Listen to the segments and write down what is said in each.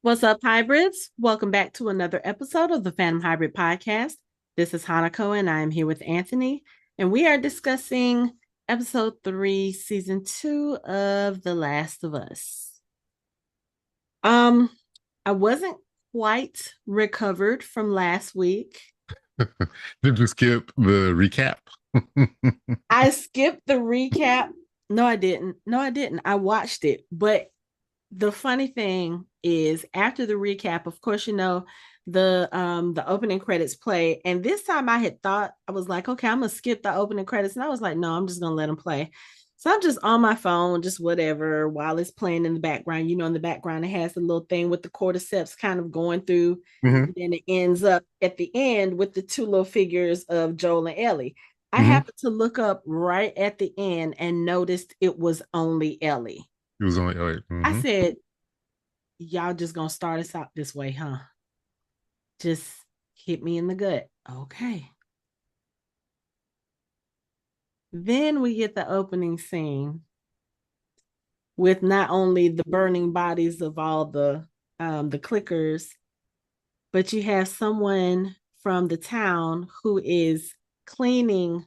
What's up, hybrids? Welcome back to another episode of the Phantom Hybrid Podcast. This is Hanako, and I am here with Anthony, and we are discussing episode 3, season 2 of The Last of Us. Um, I wasn't quite recovered from last week. Did you skip the recap? I skipped the recap. No, I didn't. No, I didn't. I watched it, but the funny thing is after the recap, of course, the opening credits play, and this time I had thought, I was like, okay, I'm gonna skip the opening credits, and I was like, no, I'm just gonna let them play. So I'm just on my phone, just whatever, while it's playing in the background. In the background it has the little thing with the cordyceps kind of going through, Hmm. and then it ends up at the end with the two little figures of Joel and Ellie. I Hmm. happened to look up right at the end and noticed it was only Ellie. It was only like, I said, y'all just gonna start us out this way, huh? Just hit me in the gut. Okay. Then we get the opening scene with not only the burning bodies of all the clickers, but you have someone from the town who is cleaning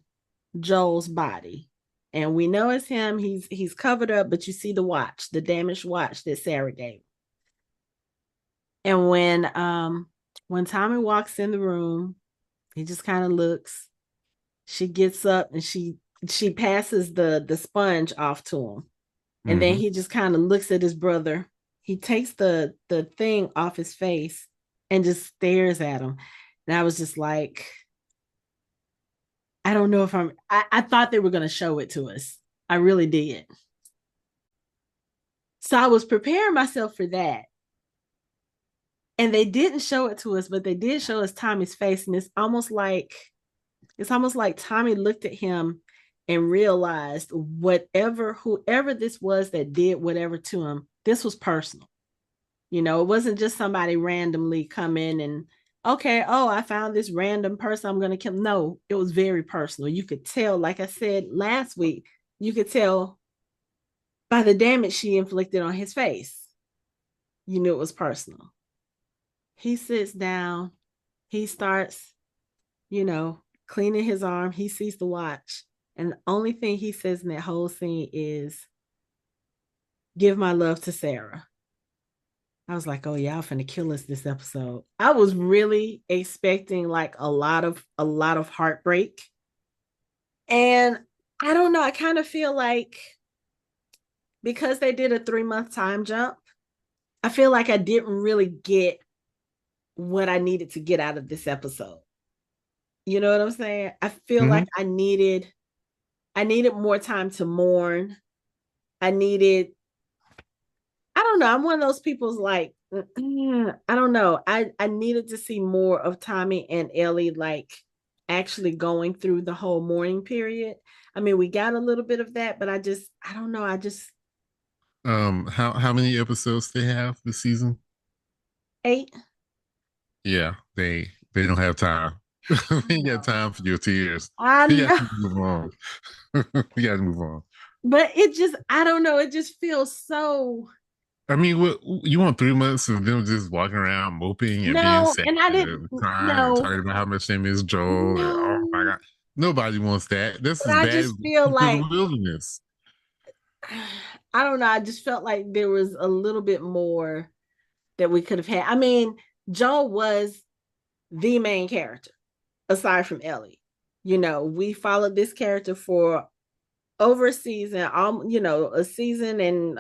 Joel's body. And we know it's him. He's covered up, but you see the watch, the damaged watch that Sarah gave. And when Tommy walks in the room, he just kind of looks. She gets up and she passes the sponge off to him. And then mm-hmm. he just kind of looks at his brother. He takes the thing off his face and just stares at him. And I was just like, I don't know if I thought they were gonna show it to us. I really did. So I was preparing myself for that. And they didn't show it to us, but they did show us Tommy's face. And it's almost like Tommy looked at him and realized whoever this was that did whatever to him, this was personal. It wasn't just somebody randomly come in and, okay, oh, I found this random person, I'm going to kill. No, it was very personal. You could tell, like I said last week, you could tell by the damage she inflicted on his face. You knew it was personal. He sits down, he starts, you know, cleaning his arm. He sees the watch. And the only thing he says in that whole scene is, give my love to Sarah. I was like, oh yeah, I'm finna kill us this episode. I was really expecting like a lot of heartbreak. And I don't know, I kind of feel like because they did a 3 month time jump, I feel like I didn't really get what I needed to get out of this episode. You know what I'm saying? I feel Hmm. like I needed more time to mourn. I needed, I don't know. I'm one of those people's like, I don't know. I needed to see more of Tommy and Ellie like actually going through the whole mourning period. I mean, we got a little bit of that, but I don't know. I just How many episodes they have this season? ate. Yeah, they don't have time. I They got know. time for your tears. I You got know. to move on. You got to move on. But I don't know. It just feels so. I mean, what you want 3 months of them just walking around moping and being No, sad and I didn't. and crying and No, talking about how much they miss Joel and oh my no. god, nobody wants that. This But is I bad just feel to the like wilderness. I don't know. I just felt like there was a little bit more that we could have had. I mean, Joel was the main character aside from Ellie. We followed this character for over a season, a season and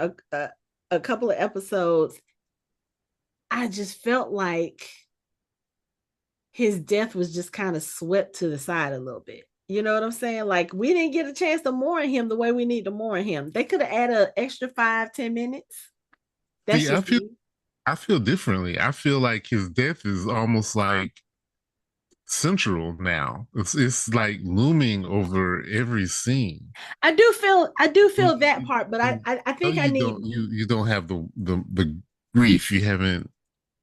a couple of episodes. I just felt like his death was just kind of swept to the side a little bit. You know what I'm saying? Like we didn't get a chance to mourn him the way we need to mourn him. They could have added an extra 5-10 minutes. That's See, just me. I feel differently. I feel like his death is almost like central now. It's like looming over every scene. I do feel that You, part, but I you I, I know think I need. you don't have the grief. You haven't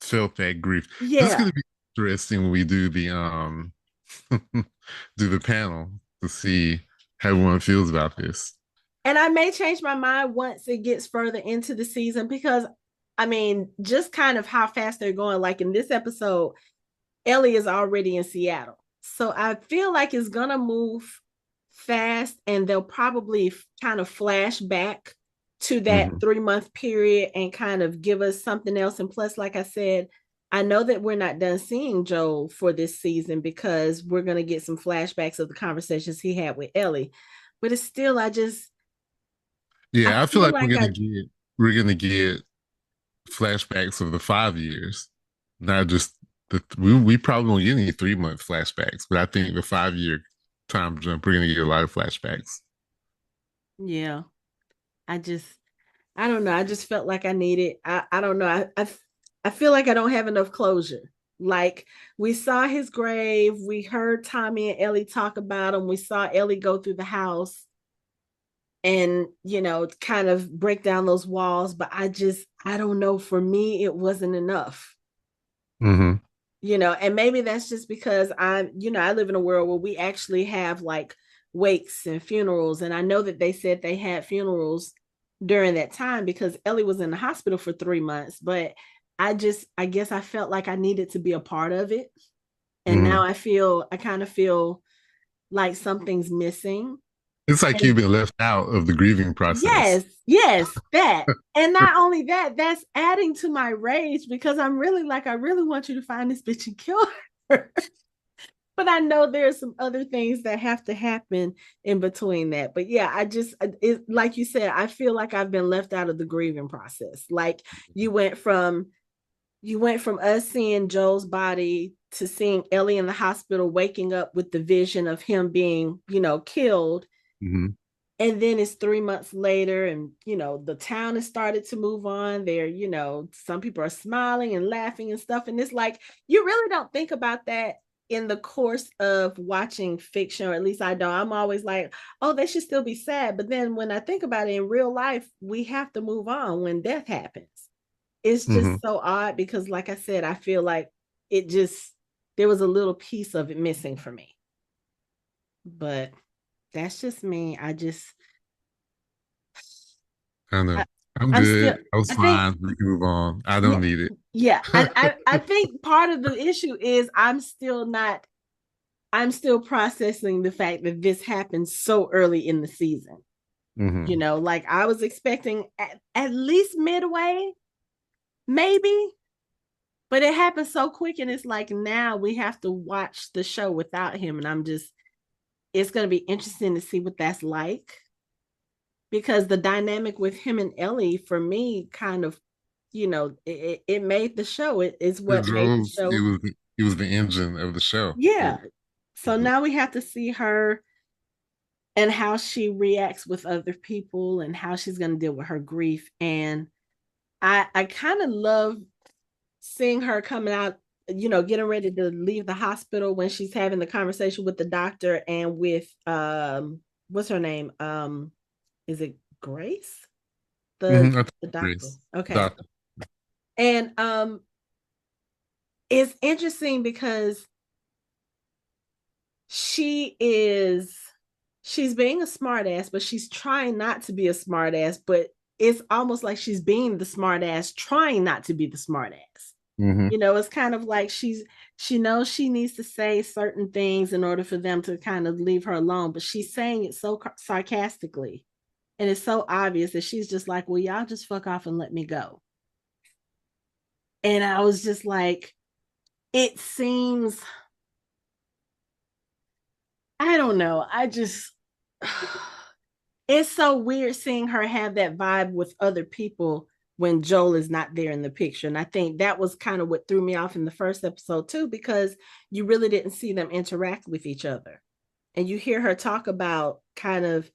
felt that grief. This is Yeah. gonna be interesting when we do the do the panel to see how everyone feels about this. And I may change my mind once it gets further into the season because I mean, just kind of how fast they're going. Like in this episode, Ellie is already in Seattle. So I feel like it's going to move fast and they'll probably kind of flash back to that Hmm. 3 month period and kind of give us something else. And plus, like I said, I know that we're not done seeing Joel for this season because we're going to get some flashbacks of the conversations he had with Ellie. But it's still, I Yeah, I feel feel like like we're gonna get flashbacks of the 5 years, not just we probably won't get any 3 month flashbacks, but I think the 5 year time jump we're gonna get a lot of flashbacks. yeah, I just, I don't know. I just felt like I needed. I don't know. I feel like I don't have enough closure. Like we saw his grave, we heard Tommy and Ellie talk about him. We saw Ellie go through the house and kind of break down those walls. But I don't know. For me, it wasn't enough. Hmm. And maybe that's just because I live in a world where we actually have like wakes and funerals. And I know that they said they had funerals during that time because Ellie was in the hospital for 3 months. But I guess I felt like I needed to be a part of it. And now Hmm. I kind of feel like something's missing. It's like And you've been left out of the grieving process. yes, yes, that. And not only that, that's adding to my rage because I really want you to find this bitch and kill her. But I know there's some other things that have to happen in between that. But yeah, like you said, I feel like I've been left out of the grieving process. Like you went from us seeing Joel's body to seeing Ellie in the hospital waking up with the vision of him being, killed. Hmm. And then it's 3 months later, and the town has started to move on. Some people are smiling and laughing and stuff. And it's like you really don't think about that in the course of watching fiction, or at least I don't. I'm always like, oh, they should still be sad. But then when I think about it in real life, we have to move on when death happens. It's Hmm. just so odd because, like I said, I feel like it just there was a little piece of it missing for me. But that's just me. I know. I, I'm I'm still. good. I was I think. fine. We can move on. I Yeah, don't need it. yeah. I think part of the issue is I'm still not. I'm still processing the fact that this happened so early in the season. Hmm. Like I was expecting at least midway, maybe, but it happened so quick, and it's like now we have to watch the show without him, and I'm just. It's going to be interesting to see what that's like because the dynamic with him and Ellie for me kind of it made the show. It is It what made the drove. show. It was the engine of the show. Yeah. So now we have to see her and how she reacts with other people and how she's going to deal with her grief. And I kind of love seeing her coming out, getting ready to leave the hospital when she's having the conversation with the doctor and with what's her name? Is it Grace? The Hmm. I think the doctor. Grace, Okay. doctor. And it's interesting because she is she's being a smartass, but she's trying not to be a smartass, but it's almost like she's being the smartass, trying not to be the smartass. Hmm. It's kind of like she knows she needs to say certain things in order for them to kind of leave her alone, but she's saying it so sarcastically. And it's so obvious that she's just like, well, y'all just fuck off and let me go. And I was just like, it seems, I don't know. It's so weird seeing her have that vibe with other people when Joel is not there in the picture. And I think that was kind of what threw me off in the first episode, too, because you really didn't see them interact with each other. And you hear her talk about kind of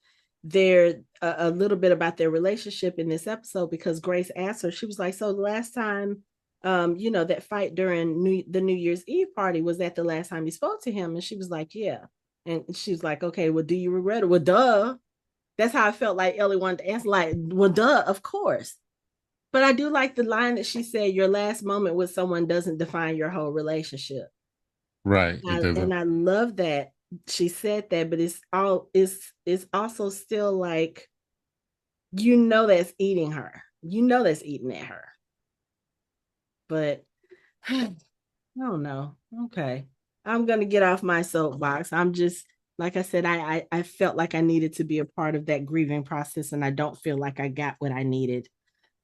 a little bit about their relationship in this episode because Grace asked her, she was like, so the last time, that fight during the New Year's Eve party, was that the last time you spoke to him? And she was like, yeah. And she was like, okay, well, do you regret it? Well, duh. That's how I felt like Ellie wanted to answer, like, well, duh, of course. But I do like the line that she said, your last moment with someone doesn't define your whole relationship. Right. It And doesn't. I love that she said that, but it's also still like, that's eating her. That's eating at her. But I don't know. Okay. I'm gonna get off my soapbox. I'm just like I said, I felt like I needed to be a part of that grieving process, and I don't feel like I got what I needed.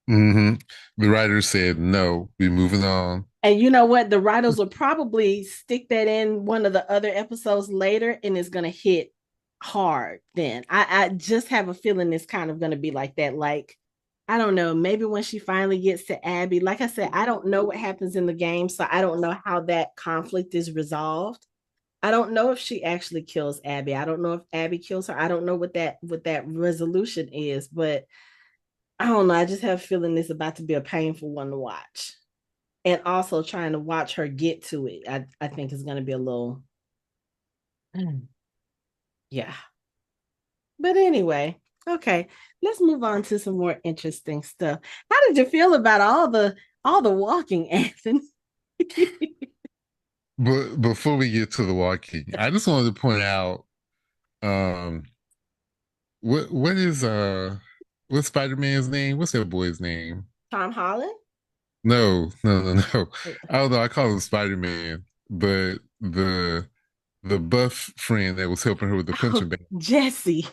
Hmm. The writer said, no, we're moving on. And you know what? The writers will probably stick that in one of the other episodes later, and it's gonna hit hard then. I just have a feeling it's kind of gonna be like that. Like, I don't know, maybe when she finally gets to Abby, like I said, I don't know what happens in the game, so I don't know how that conflict is resolved. I don't know if she actually kills Abby. I don't know if Abby kills her. I don't know what that resolution is, but I don't know. I just have a feeling it's about to be a painful one to watch. And also trying to watch her get to it, I think is going to be a little, yeah. But anyway, okay, let's move on to some more interesting stuff. How did you feel about all the walking, Anthony? But before we get to the walking, I just wanted to point out, um, what is what's Spider-Man's name? What's that boy's name? Tom Holland? No, no, no, no. I don't know. I call him Spider-Man, but the buff friend that was helping her with the Oh, punching bag, Jesse.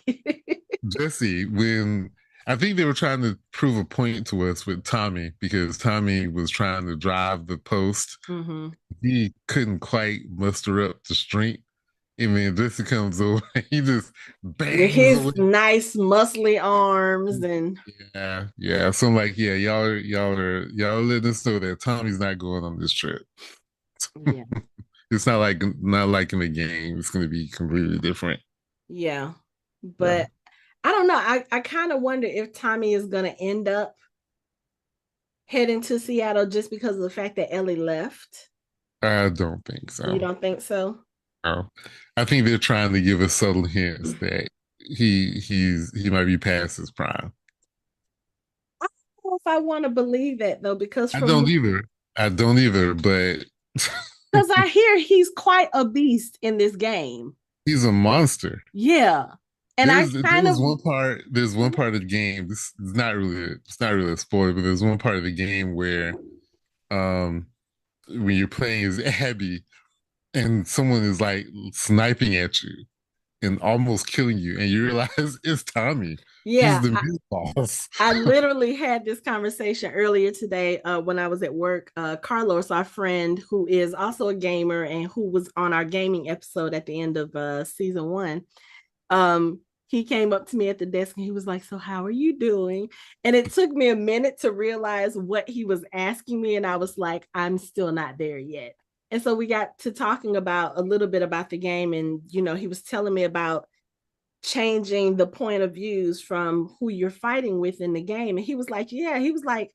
Jesse, when I think they were trying to prove a point to us with Tommy because Tommy was trying to drive the post. Mm-hmm. He couldn't quite muster up the strength. I mean, Jesse comes over, he just With bangs his away. nice muscly arms and Yeah, yeah. So I'm like, yeah, y'all letting us know that Tommy's not going on this trip. yeah, It's not like in the game. It's going to be completely different. yeah. Yeah, But I don't know. I kind of wonder if Tommy is gonna end up heading to Seattle just because of the fact that Ellie left. I don't think You so. don't think so? No. I think they're trying to give us subtle hints that he might be past his prime. I don't know if I want to believe that though, because I from don't either. I don't either, but because I hear he's quite a beast in this game. he's a monster. Yeah. And I There kind of was one part. There's one part of the game. This is not really a spoiler, but there's one part of the game where um when you're playing as Abby and someone is like sniping at you and almost killing you, and you realize it's Tommy. He's yeah, the mid boss. I literally had this conversation earlier today when I was at work. Carlos, our friend who is also a gamer and who was on our gaming episode at the end of season one, he came up to me at the desk and he was like, "So how are you doing?" And it took me a minute to realize what he was asking me, and I was like, "I'm still not there yet." And so we got to talking about a little bit about the game, and he was telling me about changing the point of views from who you're fighting with in the game. And he was like, "Yeah," he was like,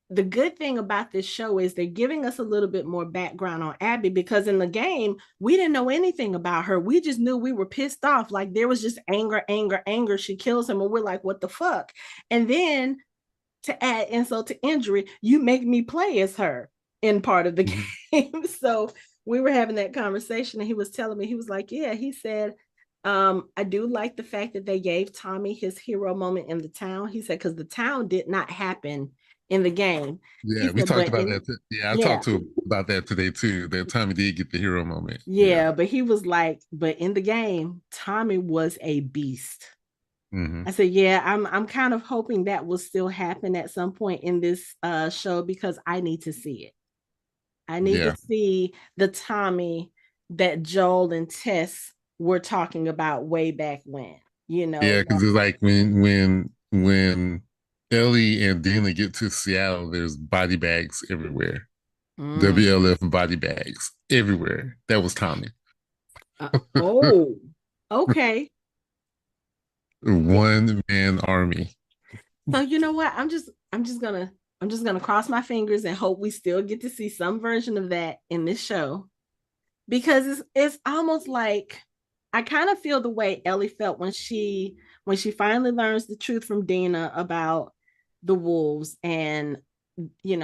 the good thing about this show is they're giving us a little bit more background on Abby because in the game, we didn't know anything about her. We just knew we were pissed off. Like there was just anger, anger, anger. She kills him, and we're like, what the fuck? And then to add insult to injury, you make me play as her in part of the Mhm. game. So we were having that conversation, and he was telling me, he was like, yeah, he said, I do like the fact that they gave Tommy his hero moment in the town. He said, because the town did not happen in the game. He Yeah, we said, talked but about in, that. Yeah, I yeah, talked to him about that today too. That Tommy did get the hero moment. Yeah. yeah, but he was like, but in the game, Tommy was a beast. Hmm. I said, yeah, I'm kind of hoping that will still happen at some point in this show because I need to see it. I need to Yeah. see the Tommy that Joel and Tess were talking about way back when, you Yeah, know. because it's like when Ellie and Dina get to Seattle, there's body bags everywhere. Mm. WLF body bags everywhere. That was Tommy. Oh, okay. One man army. So you know what? I'm just gonna cross my fingers and hope we still get to see some version of that in this show because it's almost like I kind of feel the way Ellie felt when she finally learns the truth from Dina about the wolves, and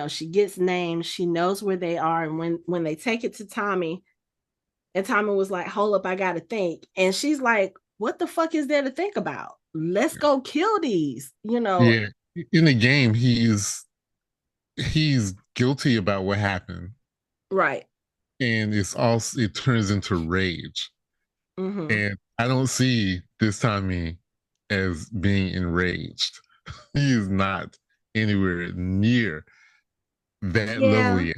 she gets names, she knows where they are, and when they take it to Tommy, and Tommy was like, "Hold up, I gotta think," and she's like, "What the fuck is there to think about? Let's go kill these." Yeah. In the game, he's guilty about what happened, Right. and it turns into rage. Mm-hmm. And I don't see this Tommy as being enraged. He is not anywhere near that level Yeah. yet.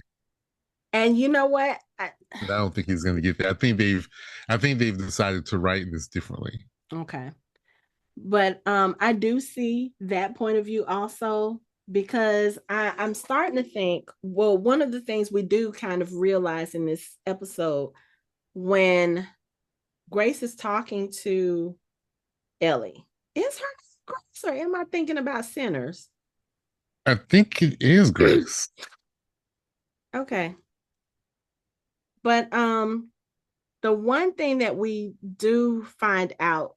And you know what? And I don't think he's going to get there. I think they've decided to write this differently. Okay. But I do see that point of view also because I'm starting to think, well, one of the things we do kind of realize in this episode when Grace is talking to Ellie, is her Grace or am I thinking about Sinners? I think it is Grace. Okay. But the one thing that we do find out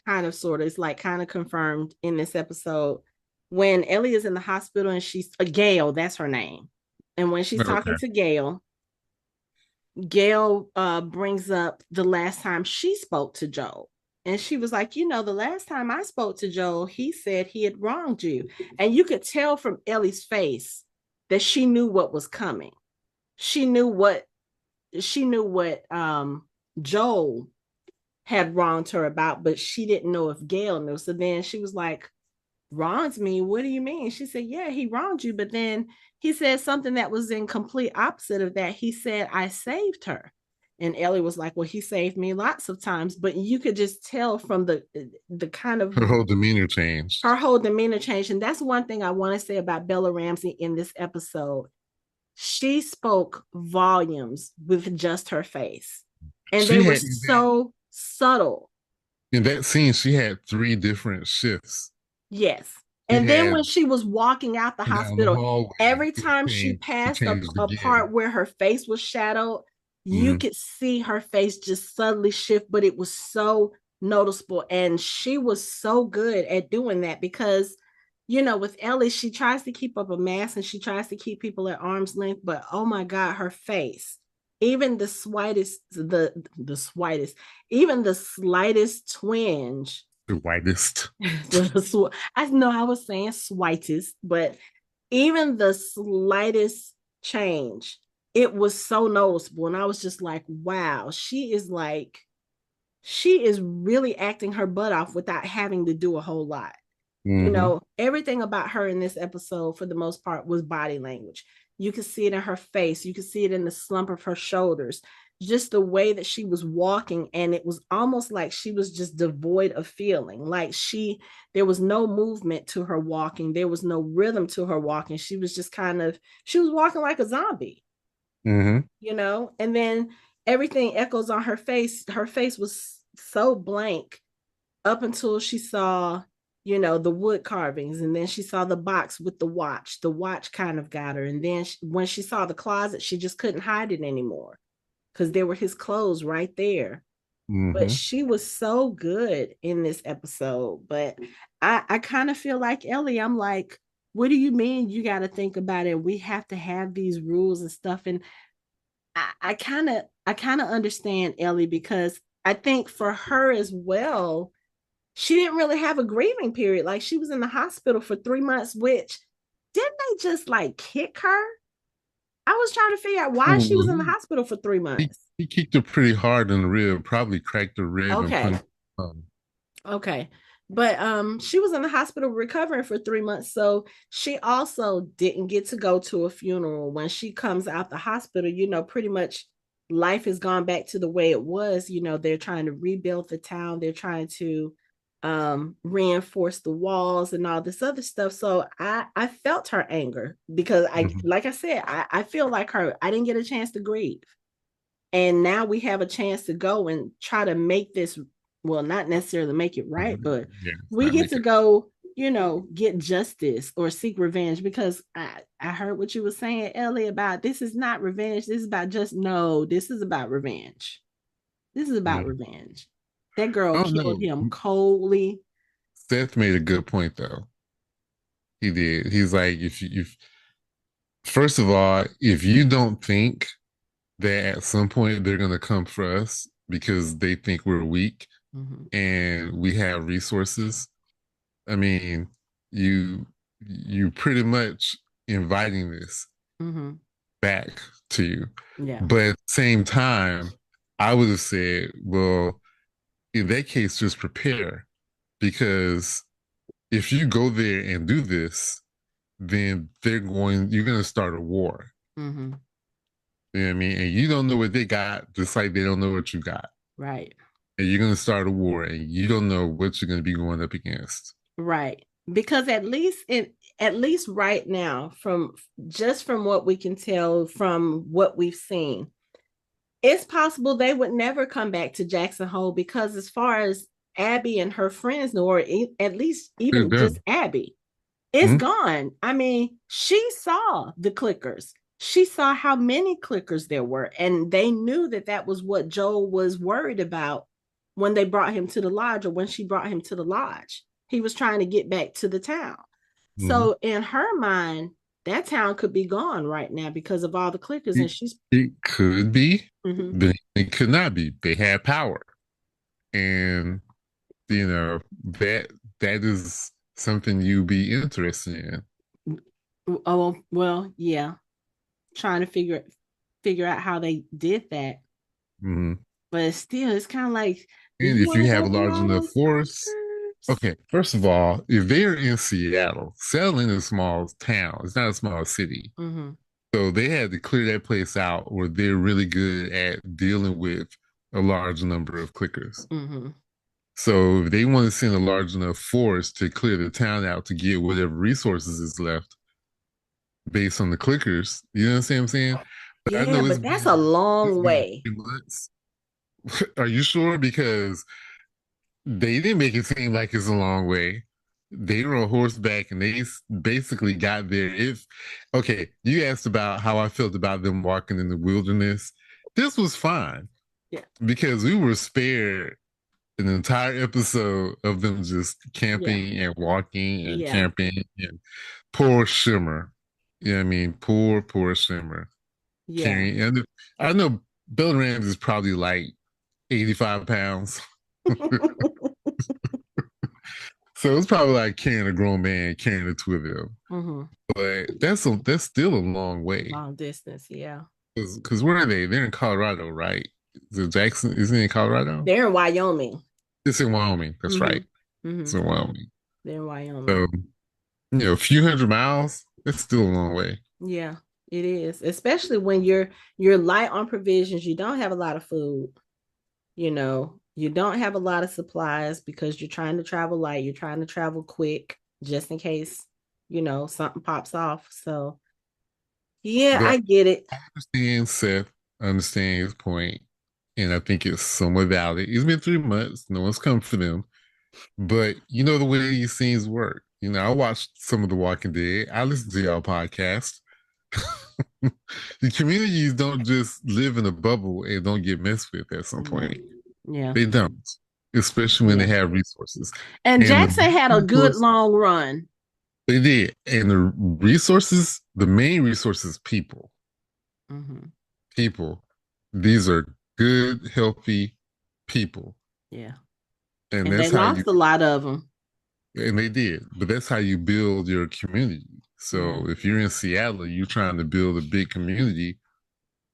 kind of sort of is like kind of confirmed in this episode when Ellie is in the hospital and she's Gail, that's her name. And when she's talking Okay. to Gail, Gail brings up the last time she spoke to Joel. And she was like, you know, the last time I spoke to Joel, he said he had wronged you. And you could tell from Ellie's face that she knew what was coming. She knew what Joel had wronged her about, but she didn't know if Gail knew. So then she was like, wronged me? What do you mean? She said, yeah, he wronged you. But then he said something that was in complete opposite of that. He said, I saved her. And Ellie was like, well, he saved me lots of times. But you could just tell from the kind of Her whole demeanor changed. her whole demeanor change. And that's one thing I want to say about Bella Ramsey in this episode. She spoke volumes with just her face. And they She were had so subtle. in that scene, she had three different shifts. Yes. She And then had when she was walking out the down the hospital, hallway, every time she it passed changed a again. part where her face was shadowed, you Mm-hmm. could see her face just suddenly shift, but it was so noticeable. And she was so good at doing that because, you know, with Ellie, she tries to keep up a mask and she tries to keep people at arm's length, but oh my God, her face, even the slightest, even the slightest twinge The whitest. I know I was saying slightest, but even the slightest change, it was so noticeable. And I was just like, wow, she is really acting her butt off without having to do a whole lot. You Mm-hmm. know, everything about her in this episode, for the most part, was body language. You could see it in her face, you could see it in the slump of her shoulders, just the way that she was walking. And it was almost like she was just devoid of feeling. There was no movement to her walking, there was no rhythm to her walking. She was just she was walking like a zombie, Mm-hmm. you know? And then everything echoes on her face. Her face was so blank up until she saw, you know, the wood carvings, and then she saw the box with the watch kind of got her. And then when she saw the closet, she just couldn't hide it anymore because there were his clothes right there. But Mm-hmm. she was so good in this episode. But I kind of feel like Ellie, I'm like, what do you mean you got to think about it, we have to have these rules and stuff? And I kind of understand Ellie because I think for her as well, she didn't really have a grieving period. Like she was in the hospital for 3 months, which didn't they just like kick her? I was trying to figure out why she was in the Mm-hmm. hospital for three He, months. he kicked her pretty hard in the rib, probably cracked her rib and Okay. punched. Okay. But she was in the hospital recovering for 3 months. So she also didn't get to go to a funeral. When she comes out the hospital, you know, pretty much life has gone back to the way it was. You know, they're trying to rebuild the town, they're trying to reinforce the walls and all this other stuff. So I felt her anger because I Mm-hmm. like I said, I feel like her. I didn't get a chance to grieve. And now we have a chance to go and try to make this, well, not necessarily make it right, but Yeah, it's we not get to making. go, you know, get justice or seek revenge. Because I heard what you were saying, Ellie, about this is not revenge, this is about just, no, this is about revenge. This is about Mm. revenge. That girl I don't killed know. him coldly. Seth made a good point though. He did. He's like, if first of all, if you don't think that at some point they're gonna come for us because they think we're weak Mhm. and we have resources, I mean, you pretty much inviting this. Mm-hmm. back to you. Yeah. But at the same time, I would have said, well, in that case, just prepare because if you go there and do this, then you're going to start a war. Mm-hmm. You know what I mean? And you don't know what they got, just like they don't know what you got. Right. And you're going to start a war and you don't know what you're going to be going up against. Right. Because at least right now, from what we can tell from what we've seen, it's possible they would never come back to Jackson Hole because as far as Abby and her friends know, or at least They're even just done. Abby, it's Mm-hmm. gone. I mean, she saw the clickers. She saw how many clickers there were, and they knew that that was what Joel was worried about when they brought him to the lodge, or when she brought him to the lodge. He was trying to get back to the town. Mm-hmm. So in her mind, that town could be gone right now because of all the clickers, It, and she's it could be, mm-hmm. but it could not be. They had power. And, that is something you'd be interested in. Oh well, yeah, trying to figure out how they did that, Mm-hmm. but still, it's kind of like, do And you if want you to have go a through large all enough those force, clickers? okay, first of all, if they're in Seattle, Seattle is a small town. It's not a small city. Mm-hmm. So they had to clear that place out where they're really good at dealing with a large number of clickers. Mm-hmm. So if they want to send a large enough force to clear the town out to get whatever resources is left based on the clickers, you know what I'm saying? But I Yeah, know but that's a it's long been way. 3 months. Are you sure? Because they didn't make it seem like it's a long way. They were on horseback and they basically got there. If okay, you asked about how I felt about them walking in the wilderness. This was fine Yeah, because we were spared an entire episode of them just yeah, camping and walking and yeah, camping and poor Shimmer. You know what I mean? Poor Shimmer. yeah. Carrying and I know Bill Rams is probably like 85 pounds. So it's probably like carrying a grown man carrying the two of them. Mm-hmm. But that's still a long way. Long distance, yeah. Because where are they? They're in Colorado, right? Is it Jackson? Isn't it in Colorado? They're in Wyoming. It's in Wyoming. That's Mm-hmm. right. Mm-hmm. It's in Wyoming. They're in Wyoming. So, a few hundred miles, that's still a long way. Yeah, it is. Especially when you're light on provisions, you don't have a lot of food, you don't have a lot of supplies because you're trying to travel light, you're trying to travel quick just in case, something pops off. So yeah, But I get it. I understand Seth, I understand his point, and I think it's somewhat valid. It's been 3 months, no one's come for them. But you know the way these things work. I watched some of The Walking Dead. I listen to y'all podcast. The communities don't just live in a bubble and don't get messed with at some Yeah. point. Yeah. They don't, especially when they Yeah. have resources. And And the Jackson had a good resource long run. they did. And the resources, the main resources, people. Mm-hmm. People. These are good, healthy people. Yeah. And And they that's how you lost a lot of them. and they did. But that's how you build your community. Yeah. So if you're in Seattle, you're trying to build a big community,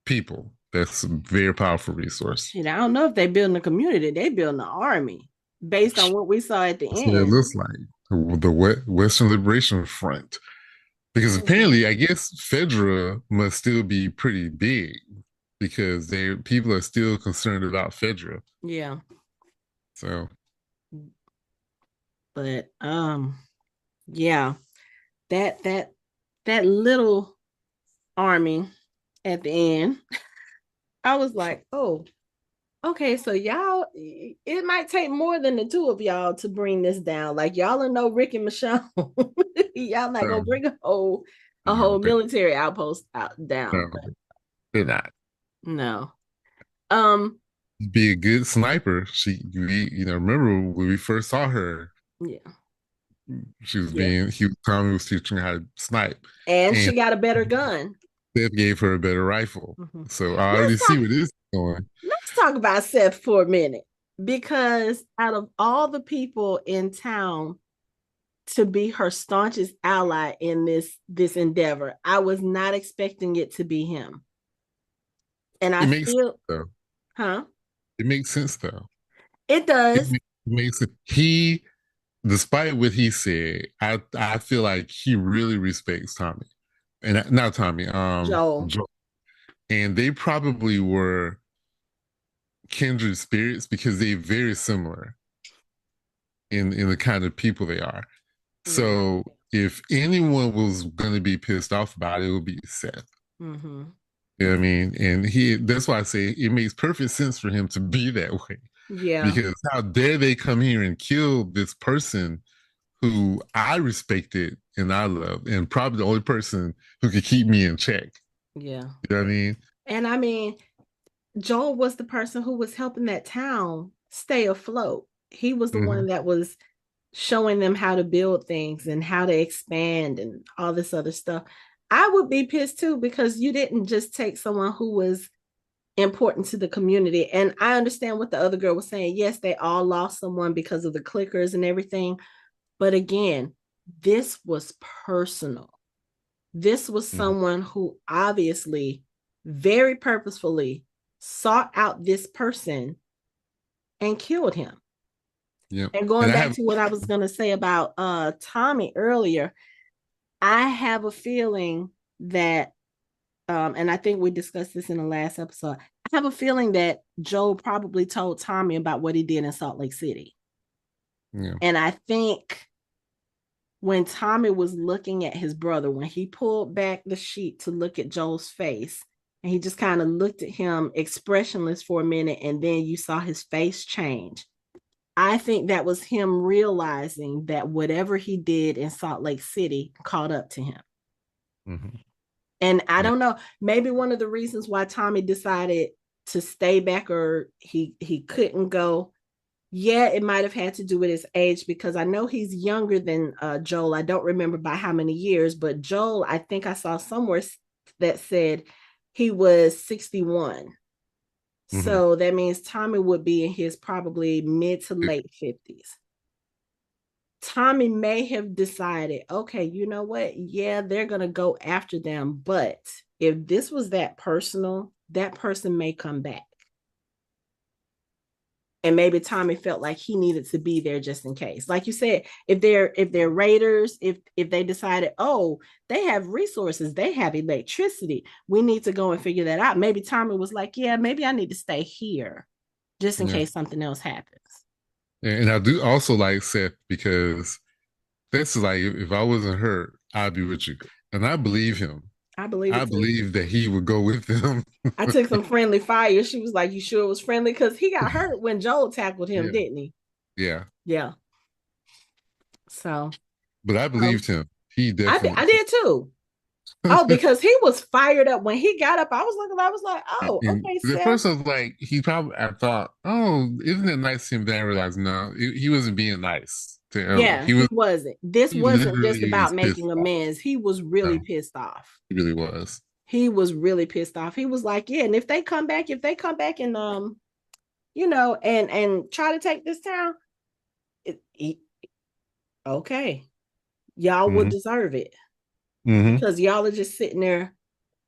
people. That's a very powerful resource. Shit, I don't know if they building a community. They building an army based on what we saw at the That's what it end. looks like. The Western Liberation Front. Because Mm-hmm. apparently, I guess Fedra must still be pretty big because people are still concerned about Fedra. Yeah. So But yeah, that that that little army at the end, I was like, oh, okay, so y'all, it might take more than the two of y'all to bring this down. Like y'all are no Rick and Michelle. Y'all not gonna bring a no, whole military outpost out no, down. But they're not. no. Um, Be a good sniper. Remember when we first saw her, yeah, yeah. Tommy was teaching her how to snipe, And and she got a better gun. Seth gave her a better rifle. Mhm. So I already Let's see talk where this is going. let's talk about Seth for a minute. Because out of all the people in town to be her staunchest ally in this endeavor. I was not expecting it to be him. And It I makes sense, feel, though. huh? It makes sense though. It It does. makes it. He, despite what he said, I feel like he really respects Tommy, and not Tommy, Joel. Joe. And they probably were kindred spirits because they're very similar in the kind of people they are. Yeah. So if anyone was going to be pissed off about it, it would be Seth. Mm-hmm. You know what I mean? And that's why I say it makes perfect sense for him to be that way. Yeah. Because how dare they come here and kill this person who I respected and I loved, and probably the only person who could keep me in check. Yeah. You know what I mean? And I mean, Joel was the person who was helping that town stay afloat. He was the Mm-hmm. one that was showing them how to build things and how to expand and all this other stuff. I would be pissed too because you didn't just take someone who was important to the community. And I understand what the other girl was saying. Yes, they all lost someone because of the clickers and everything. But again, this was personal. This was Mm-hmm. someone who obviously, very purposefully sought out this person and killed him. Yeah. And And going I back have. to what I was going to say about Tommy earlier, I have a feeling that, and I think we discussed this in the last episode. I have a feeling that Joe probably told Tommy about what he did in Salt Lake City. Yeah. And I think when Tommy was looking at his brother, when he pulled back the sheet to look at Joel's face, and he just kind of looked at him expressionless for a minute, and then you saw his face change. I think that was him realizing that whatever he did in Salt Lake City caught up to him. Mm-hmm. And I Yeah. don't know, maybe one of the reasons why Tommy decided to stay back or he couldn't go, yeah, it might have had to do with his age because I know he's younger than Joel. I don't remember by how many years, but Joel, I think I saw somewhere that said he was 61. Mm-hmm. So that means Tommy would be in his probably mid to late 50s. Tommy may have decided, okay, you know what? Yeah, they're going to go after them. But if this was that personal, that person may come back. And maybe Tommy felt like he needed to be there just in case. Like you said, if they're raiders, if they decided, oh, they have resources, they have electricity, we need to go and figure that out. Maybe Tommy was like, yeah, maybe I need to stay here just in Yeah. case something else happens. And I do also like Seth because that's like if I wasn't hurt, I'd be with you. And I believe him. I believe I it too. believe that he would go with them. I took some friendly fire. She was like, you sure it was friendly? Because he got hurt when Joel tackled him, Yeah. didn't he? Yeah. Yeah. So But I um, believed him. He I definitely. did too. Oh, because he was fired up when he got up. I was looking, I was like, oh, And okay, at Seth. first, I was like, he probably. I thought, oh, isn't it nice to him? Then I realized, no, he wasn't being nice to Ellie. Yeah, he wasn't. This He wasn't just literally about was pissed making off. amends. He was really No, pissed off. he really was. He was really pissed off. He was like, yeah, and if they come back and and try to take this town, it, okay, y'all would Mm-hmm. deserve it Mm-hmm. because y'all are just sitting there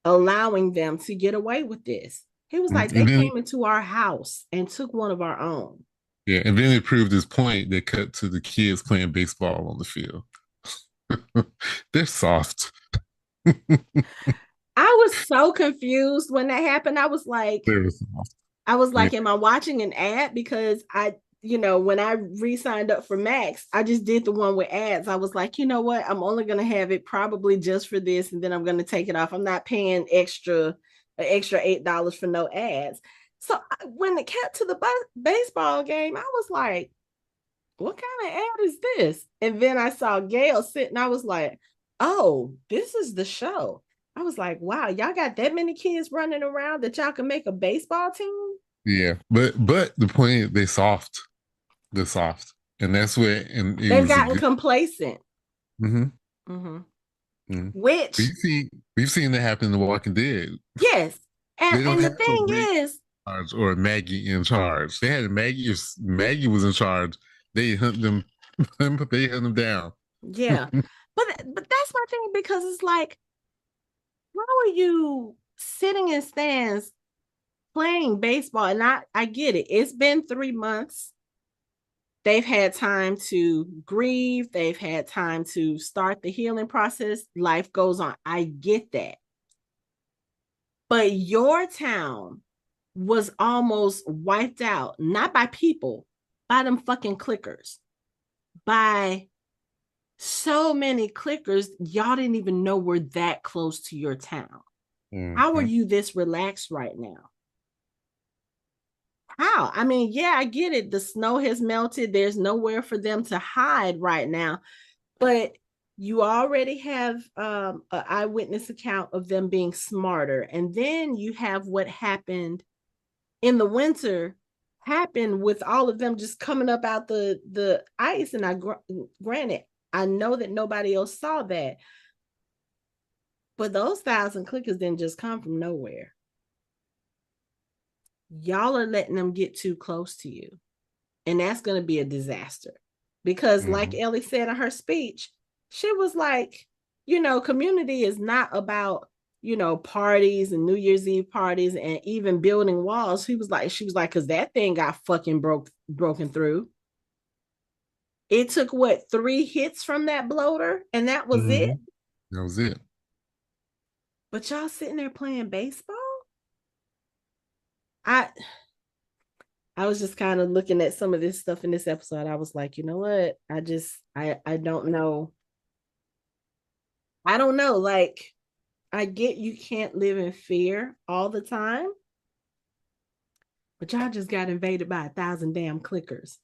allowing them to get away with this. He was like, Mm-hmm. they came into our house and took one of our own. Yeah, and then they proved his point. They cut to the kids playing baseball on the field. They're soft. I was so confused when that happened. They're soft. I was Yeah. like, am I watching an ad? Because when I re-signed up for Max, I just did the one with ads. I was like, you know what? I'm only gonna have it probably just for this, and then I'm gonna take it off. I'm not paying an extra $8 for no ads. So when it kept to the baseball game, I was like, what kind of ad is this? And then I saw Gail sitting. I was like, oh, this is the show. I was like, wow, y'all got that many kids running around that y'all can make a baseball team? Yeah, but the point is they soft. They're soft, and that's where and it They've was a gotten good. complacent. Mm-hmm. Mm-hmm. Mm-hmm. Which, We've seen that happen in The Walking Dead. yes. They don't And the have to thing wait is, charge or Maggie in charge. They had Maggie. If Maggie was in charge, they hunt them. They hunt them down. Yeah. But that's my thing, because it's like, how are you sitting in stands playing baseball? And I get it. It's been 3 months. They've had time to grieve. They've had time to start the healing process. Life goes on. I get that. But your town was almost wiped out, not by people, by them fucking clickers, by so many clickers. Y'all didn't even know we're that close to your town. How are Mm-hmm. you this relaxed right now? How? I mean, yeah, I get it. The snow has melted. There's nowhere for them to hide right now. But you already have an eyewitness account of them being smarter. And then you have what happened in the winter happen with all of them just coming up out the ice. And granted, I know that nobody else saw that, but those 1,000 clickers didn't just come from nowhere. Y'all are letting them get too close to you, and that's going to be a disaster. Because like Mm-hmm. Ellie said in her speech, she was like, community is not about, parties and New Year's Eve parties and even building walls. She was like, because that thing got fucking broken through. It took what, 3 hits from that bloater, and that was it. Mm-hmm. That was it. But y'all sitting there playing baseball. I I was just kind of looking at some of this stuff in this episode. I was like, you know what? I don't know. I don't know. Like, I get you can't live in fear all the time, but y'all just got invaded by 1,000 damn clickers.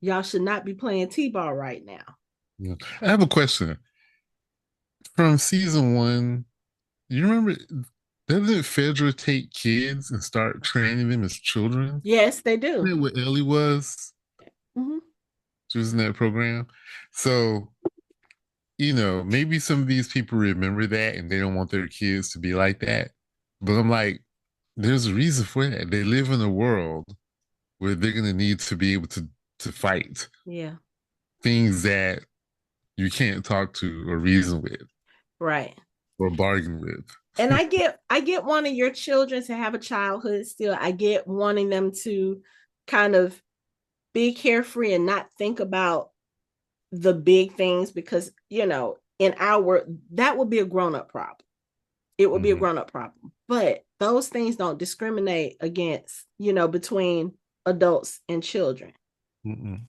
Y'all should not be playing T-ball right now. Yeah. I have a question. From season one, you remember, doesn't Fedra take kids and start training them as children? Yes, they do. Isn't that what Ellie was? Mm-hmm. She was in that program. So, maybe some of these people remember that and they don't want their kids to be like that. But I'm like, there's a reason for that. They live in a world where they're gonna need to be able to fight Yeah. things that you can't talk to or reason with Right. or bargain with. And I get wanting your children to have a childhood still. I get wanting them to kind of be carefree and not think about the big things, because in our, that would be a grown-up problem. It would be a Mm-hmm. grown-up problem, but those things don't discriminate against, between adults and children. Mm-mm.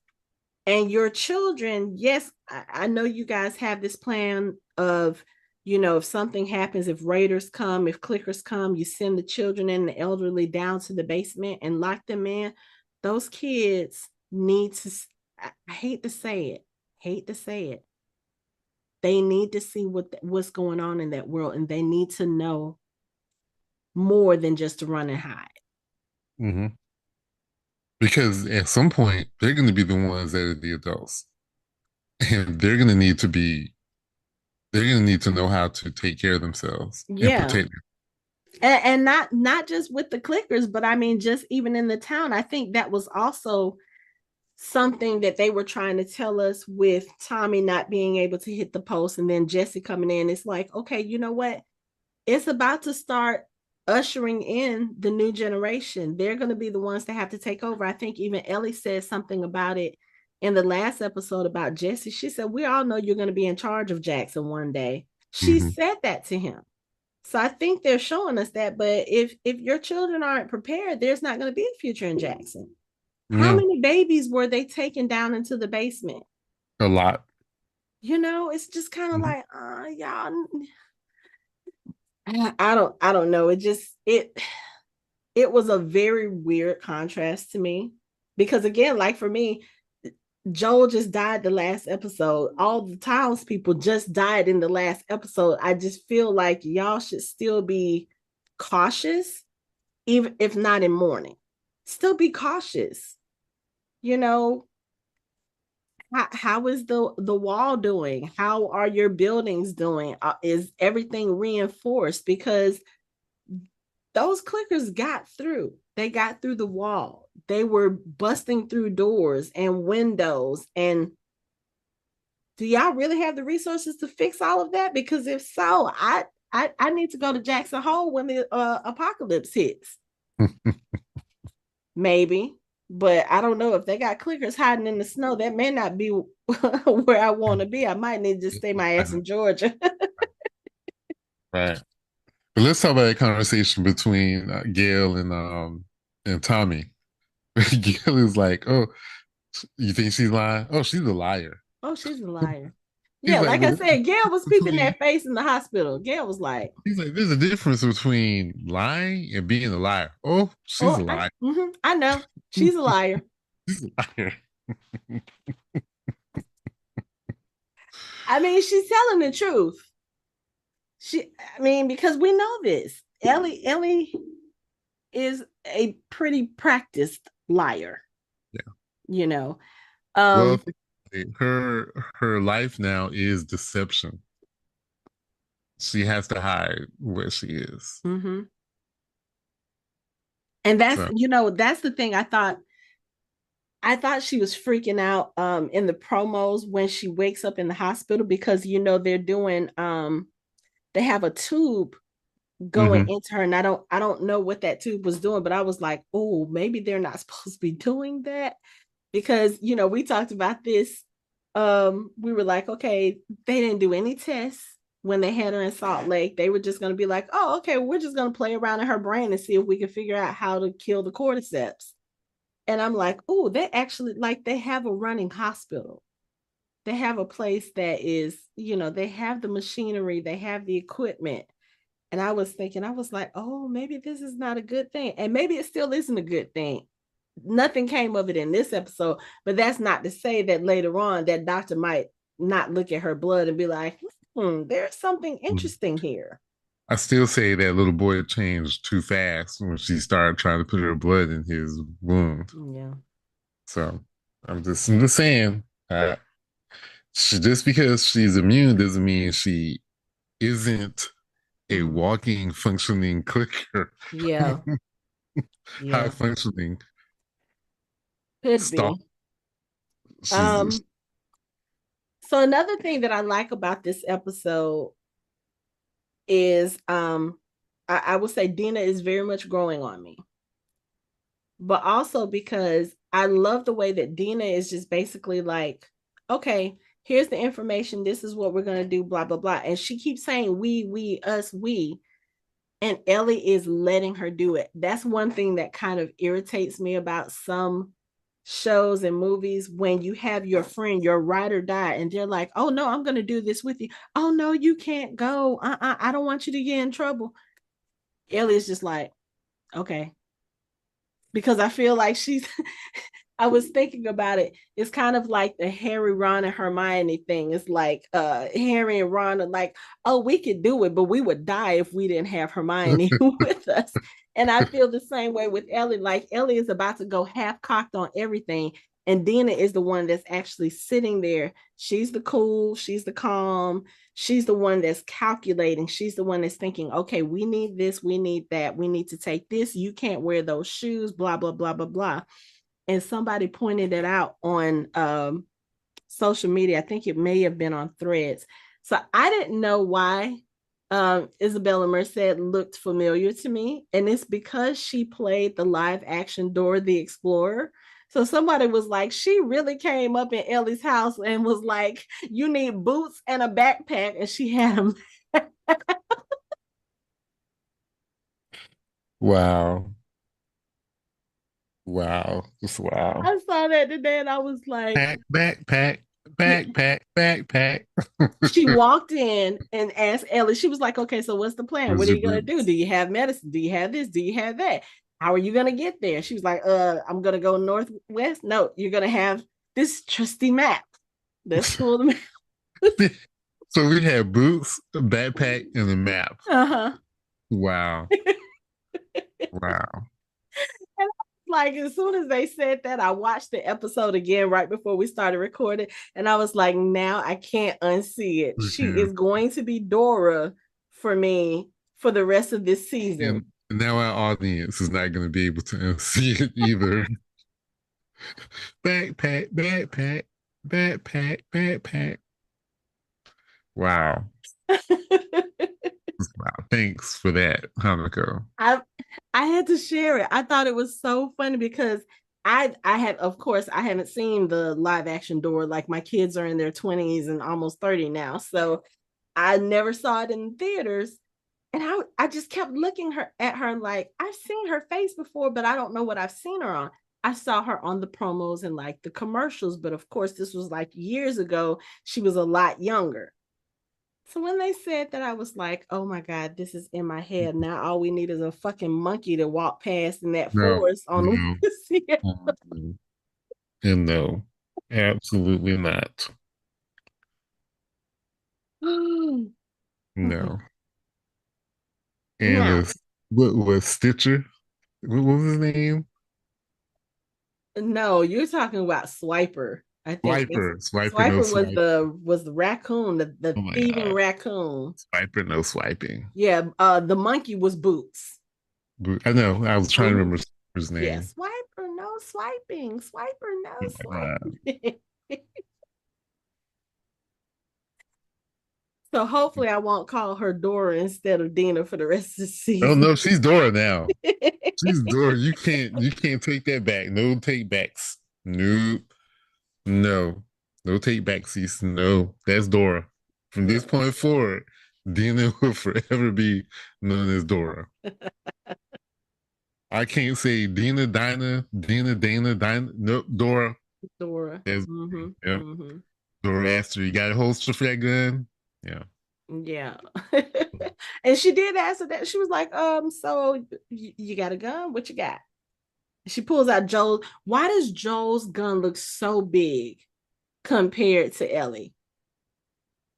And your children, yes, I know you guys have this plan of, if something happens, if raiders come, if clickers come, you send the children and the elderly down to the basement and lock them in. Those kids need to, I hate to say it, they need to see what's going on in that world, and they need to know more than just to run and hide. Mm-hmm. Because at some point they're going to be the ones that are the adults, and they're going to need to know how to take care of themselves and Yeah. protect. And not just with the clickers, but I mean, just even in the town. I think that was also something that they were trying to tell us with Tommy not being able to hit the post, and then Jesse coming in. It's like, okay, you know what? It's about to start ushering in the new generation. They're going to be the ones that have to take over. I think even Ellie said something about it in the last episode about Jesse. She said, we all know you're going to be in charge of Jackson one day. She Mm-hmm. said that to him. So I think they're showing us that. But if your children aren't prepared, there's not going to be a future in Jackson. How Yeah, many babies were they taking down into the basement? a lot. It's just kind of Mm-hmm. like, y'all. I don't know. It was a very weird contrast to me, because again, like for me, Joel just died the last episode. All the townspeople just died in the last episode. I just feel like y'all should still be cautious, even if not in mourning. Still be cautious. You know, how is the wall doing? How are your buildings doing? Is everything reinforced? Because those clickers got through. They got through the wall. They were busting through doors and windows and do y'all really have the resources to fix all of that? Because if so, I need to go to Jackson Hole when the apocalypse hits. Maybe, but I don't know if they got clickers hiding in the snow. That may not be where I want to be. I might need to just stay my ass in Georgia. Right. But let's talk about that conversation between Gail and Tommy. Gail is like, "Oh, you think she's lying? Oh, she's a liar." Oh, she's a liar. He's Yeah, like, like "But I there's a said, Gail was difference peeping between." that face in the hospital. Gail was like, He's like, "There's a difference between lying and being a liar." Oh, she's "Oh, a liar. I know she's a liar." She's a liar. I mean, she's telling the truth. I mean, because we know this. Ellie is a pretty practiced liar. Yeah. You know, Well, um, her life now is deception. She has to hide where she is. mm-hmm. And that's So, that's the thing. I thought she was freaking out in the promos when she wakes up in the hospital because they're doing they have a tube going hmm into her, and I don't know what that tube was doing, but I was like, oh, maybe they're not supposed to be doing that because we talked about this. We were like, okay, they didn't do any tests when they had her in Salt Lake. They were just going to be like, oh, okay, we're just going to play around in her brain and see if we can figure out how to kill the cordyceps. And I'm like, oh, they actually, like, they have a running hospital. They have a place that is, they have the machinery, they have the equipment. And I was thinking, I was like, oh, maybe this is not a good thing. And maybe it still isn't a good thing. Nothing came of it in this episode, but that's not to say that later on that doctor might not look at her blood and be like, there's something interesting here. I still say that little boy changed too fast when she started trying to put her blood in his wound. Yeah. So I'm just saying, just because she's immune doesn't mean she isn't a Mm. walking, functioning clicker, Yeah. high Yeah. functioning Could stalk. be. She's Um, so another thing that I like about this episode is I would say Dina is very much growing on me. But also because I love the way that Dina is just basically like, okay, here's the information. This is what we're gonna do, blah, blah, blah. And she keeps saying we, us, we. And Ellie is letting her do it. That's one thing that kind of irritates me about some shows and movies when you have your friend, your ride or die, and they're like, oh no, I'm gonna do this with you. Oh no, you can't go. I don't want you to get in trouble. Ellie is just like, okay, because I feel like she's I was thinking about it. It's kind of like the Harry, Ron, and Hermione thing. It's like Harry and Ron are like, oh, we could do it, but we would die if we didn't have Hermione with us. And I feel the same way with Ellie. Like Ellie is about to go half cocked on everything. And Dina is the one that's actually sitting there. She's the cool, she's the calm, she's the one that's calculating. She's the one that's thinking, okay, we need this, we need that, we need to take this. You can't wear those shoes, blah, blah, blah, blah, blah. And somebody pointed it out on social media. I think it may have been on Threads. So I didn't know why Isabella Merced looked familiar to me. And it's because she played the live action Dora the Explorer. So somebody was like, she really came up in Ellie's house and was like, you need boots and a backpack. And she had them. wow, wow, just wow. I saw that today and I was like, Pack, backpack, yeah. backpack, backpack. She walked in and asked Ellie, she was like, okay, so what's the plan? What Where's are your you going to do? boots? Do you have medicine? Do you have this? Do you have that? How are you going to get there? She was like, I'm going to go northwest. No, you're going to have this trusty map. Let's pull the map. So we had boots, a backpack, and a map. Uh-huh. Wow, wow. And like as soon as they said that, I watched the episode again right before we started recording, and I was like, now I can't unsee it. She Yeah. is going to be Dora for me for the rest of this season. And now our audience is not going to be able to see it either. Backpack, backpack, backpack, backpack. Wow. Wow. Thanks for that, Hanako. I I had to share it. I thought it was so funny because I had, of course, I haven't seen the live action Door. Like my kids are in their 20s and almost 30 now. So I never saw it in theaters. And I just kept looking at her like, I've seen her face before, but I don't know what I've seen her on. I saw her on the promos and like the commercials, but of course, this was like years ago. She was a lot younger. So when they said that, I was like, oh my God, this is in my head. Now all we need is a fucking monkey to walk past in that No, forest on no, yeah. and no, absolutely not. Okay. No. And Now, what was Stitcher? What was his name? no, you're talking about Swiper. I think that's Swiper. Swiper, no Swiper was swipe. the raccoon, the Oh my thieving God. raccoon. Swiper, no swiping. Yeah, the monkey was Boots. I know. I was trying to Mhm. remember his Yeah, name. Swiper, no swiping. Swiper, no Oh my God. swiping. So hopefully I won't call her Dora instead of Dina for the rest of the Oh season. no, she's Dora now. She's Dora. You can't take that back. No take backs. No, no. No take backsies. No. That's Dora. From this point forward, Dina will forever be known as Dora. I can't say Dina, Dinah, Dina, Dana, Dinah. Nope, Dora. Dora. That's Hmm. yep. Hmm. Dora asked her, "You got a holster for that gun?" Yeah. Yeah. And she did answer that. She was like, so you got a gun? What you got? She pulls out Joel. Why does Joel's gun look so big compared to Ellie?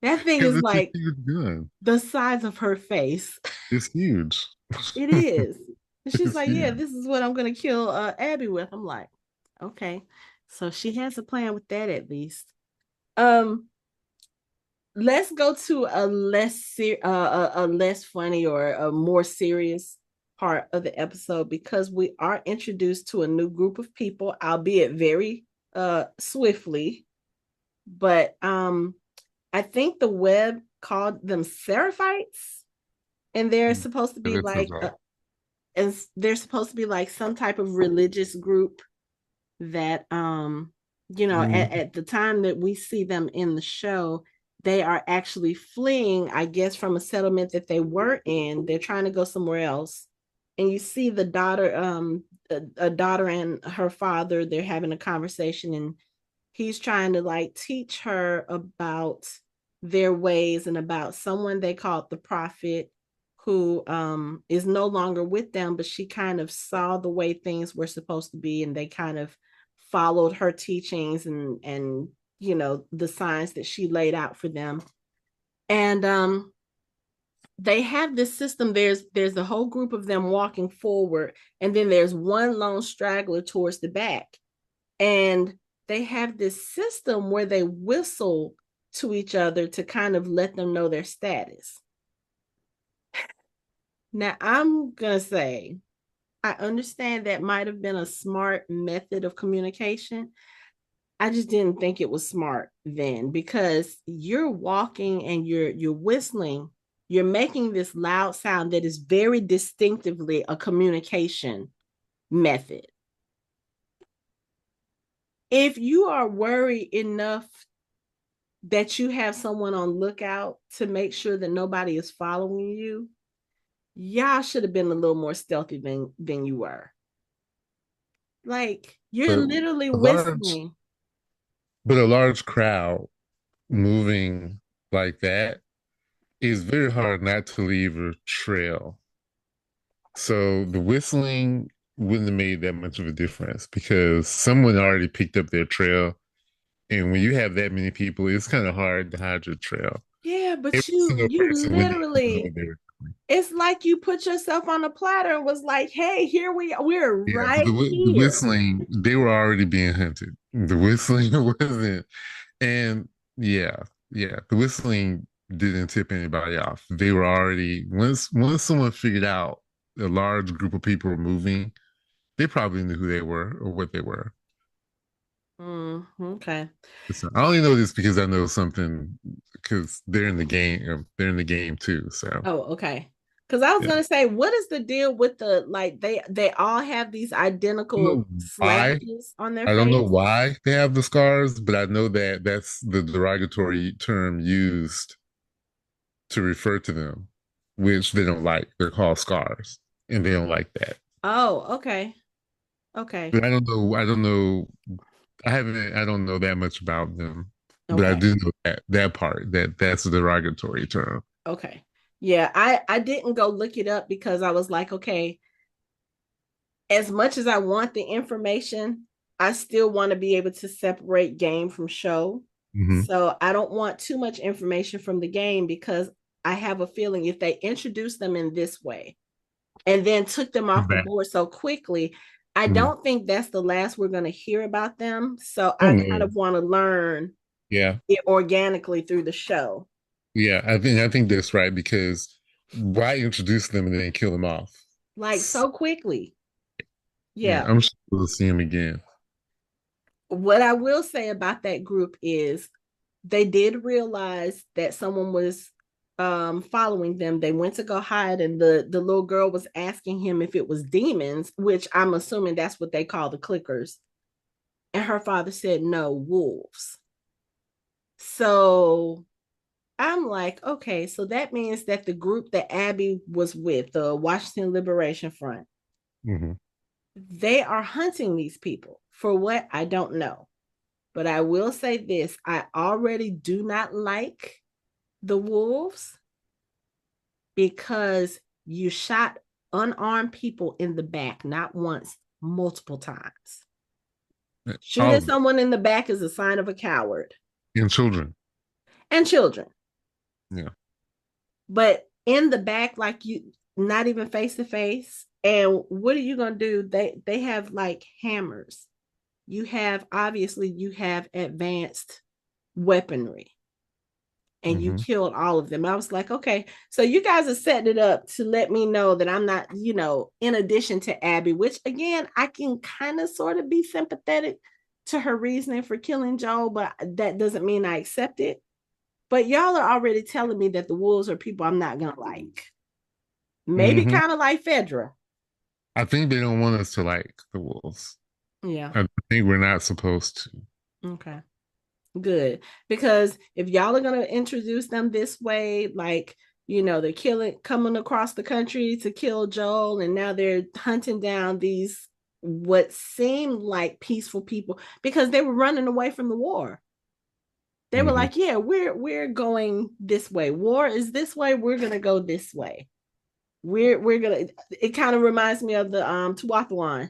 That thing Because is it's a like huge gun. the size of her face. It's huge. It is. And she's It's like, yeah, huge. this is what I'm gonna kill Abby with. I'm like, okay. So she has a plan with that at least. Um, let's go to a less funny or a more serious part of the episode because we are introduced to a new group of people, albeit very swiftly. But I think the web called them Seraphites, and they're supposed to be That feels like right. and they're supposed to be like some type of religious group that Mhm. at the time that we see them in the show, they are actually fleeing, I guess, from a settlement that they were in. They're trying to go somewhere else. And you see the daughter, a daughter and her father, they're having a conversation, and he's trying to like teach her about their ways and about someone they called the prophet, who is no longer with them, but she kind of saw the way things were supposed to be, and they kind of followed her teachings and the signs that she laid out for them. And they have this system. There's a whole group of them walking forward, and then there's one lone straggler towards the back, and they have this system where they whistle to each other to kind of let them know their status. Now, I'm going to say, I understand that might have been a smart method of communication. I just didn't think it was smart then because you're walking and you're whistling, you're making this loud sound that is very distinctively a communication method. If you are worried enough that you have someone on lookout to make sure that nobody is following you, y'all should have been a little more stealthy than you were. Like you're But literally a large, whistling. but a large crowd moving like that is very hard not to leave a trail. So the whistling wouldn't have made that much of a difference because someone already picked up their trail. And when you have that many people, it's kind of hard to hide your trail. Yeah, Every but you single you person would need to know literally, what they were doing. it's like you put yourself on a platter and was like, hey, here we are. We're Yeah, but right the here. whistling, they were already being hunted. The whistling wasn't, and yeah, yeah, the whistling didn't tip anybody off. They were already once someone figured out a large group of people were moving, they probably knew who they were or what they were. Okay. So I only know this because I know something because they're in the game. They're in the game too. So Oh, okay. Because I was yeah, gonna say, what is the deal with the like they all have these I don't identical know why. slashes on their I don't know face? why they have the scars, but I know that that's the derogatory term used to refer to them, which they don't like. They're called scars, and they don't like that. Oh, okay. Okay. But I don't know. I don't know. I haven't. I don't know that much about them, but I Okay. do know that part. That's a derogatory term. Okay. Yeah, I didn't go look it up because I was like, okay, as much as I want the information, I still want to be able to separate game from show. Hmm. So I don't want too much information from the game because I have a feeling if they introduce them in this way and then took them off the Back. board so quickly, I Mhm. don't think that's the last we're going to hear about them. So Oh I kind no. of want to learn Yeah. it organically through the show, Yeah. I think that's right because why introduce them and then kill them off? like so quickly. Yeah. Yeah. I'm sure we'll see him again. What I will say about that group is they did realize that someone was following them. They went to go hide, and the little girl was asking him if it was demons, which I'm assuming that's what they call the clickers. And her father said no, wolves. So I'm like, okay, so that means that the group that Abby was with, the Washington Liberation Front, Hmm. they are hunting these people for what I don't know. But I will say this, I already do not like the wolves because you shot unarmed people in the back, not once, multiple times. All Shooting of them. someone in the back is a sign of a coward, And children. and children. Yeah. But in the back, like you, not even face to face. And what are you gonna do? They have like hammers. You have obviously you have advanced weaponry and you Hmm. killed all of them. I was like, okay, so you guys are setting it up to let me know that I'm not, in addition to Abby, which again, I can kind of sort of be sympathetic to her reasoning for killing Joel, but that doesn't mean I accept it. But y'all are already telling me that the wolves are people I'm not gonna like. Maybe Hmm. kind of like Fedra. I think they don't want us to like the wolves. Yeah. I think we're not supposed to. Okay. Good. Because if y'all are gonna introduce them this way, like they're killing coming across the country to kill Joel, and now they're hunting down these what seemed like peaceful people because they were running away from the war. They were Hmm. like, yeah, we're going this way. War is this way, we're gonna go this way. We're gonna it kind of reminds me of the Tuathawan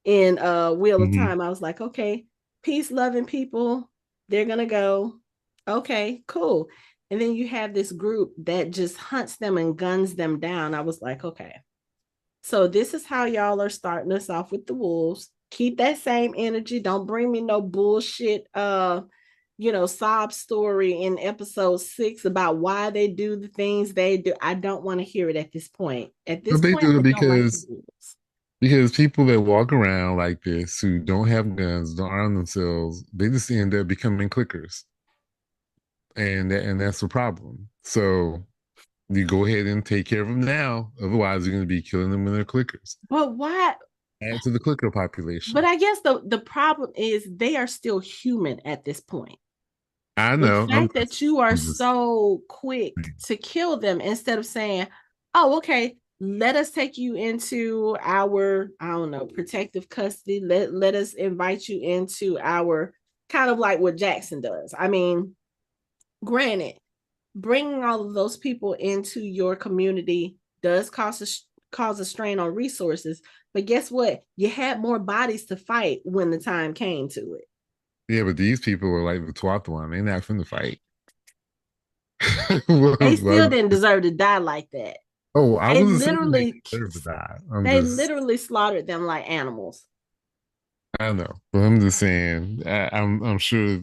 in Wheel of Hmm. Time. I was like, okay, peace loving people, they're gonna go. Okay, cool. And then you have this group that just hunts them and guns them down. I was like, okay. So this is how y'all are starting us off with the wolves. Keep that same energy. Don't bring me no bullshit sob story in episode 6 about why they do the things they do. I don't want to hear it at this point. At this But they point, do I it don't like the because wolves. people that walk around like this who don't have guns, don't arm themselves, they just end up becoming clickers, and that's the problem. So you go ahead and take care of them now. Otherwise, you're going to be killing them when they're clickers. But why? Add to the clicker But population. I guess the problem is they are still human at this point. I The know. fact that you are I'm just so quick to kill them instead of saying, "Oh, okay, let us take you into our, I don't know, protective custody. Let us invite you into our kind of like what Jackson does." I mean, granted, bringing all of those people into your community does cause a strain on resources, but guess what? You had more bodies to fight when the time came to it. yeah, but these people are like the 12th one. They're not finna fight. well, They still well, didn't deserve to die like that. oh, I They wasn't saying they literally deserve to die. I'm they just, literally slaughtered them like animals. I know, but I'm just saying. I'm sure.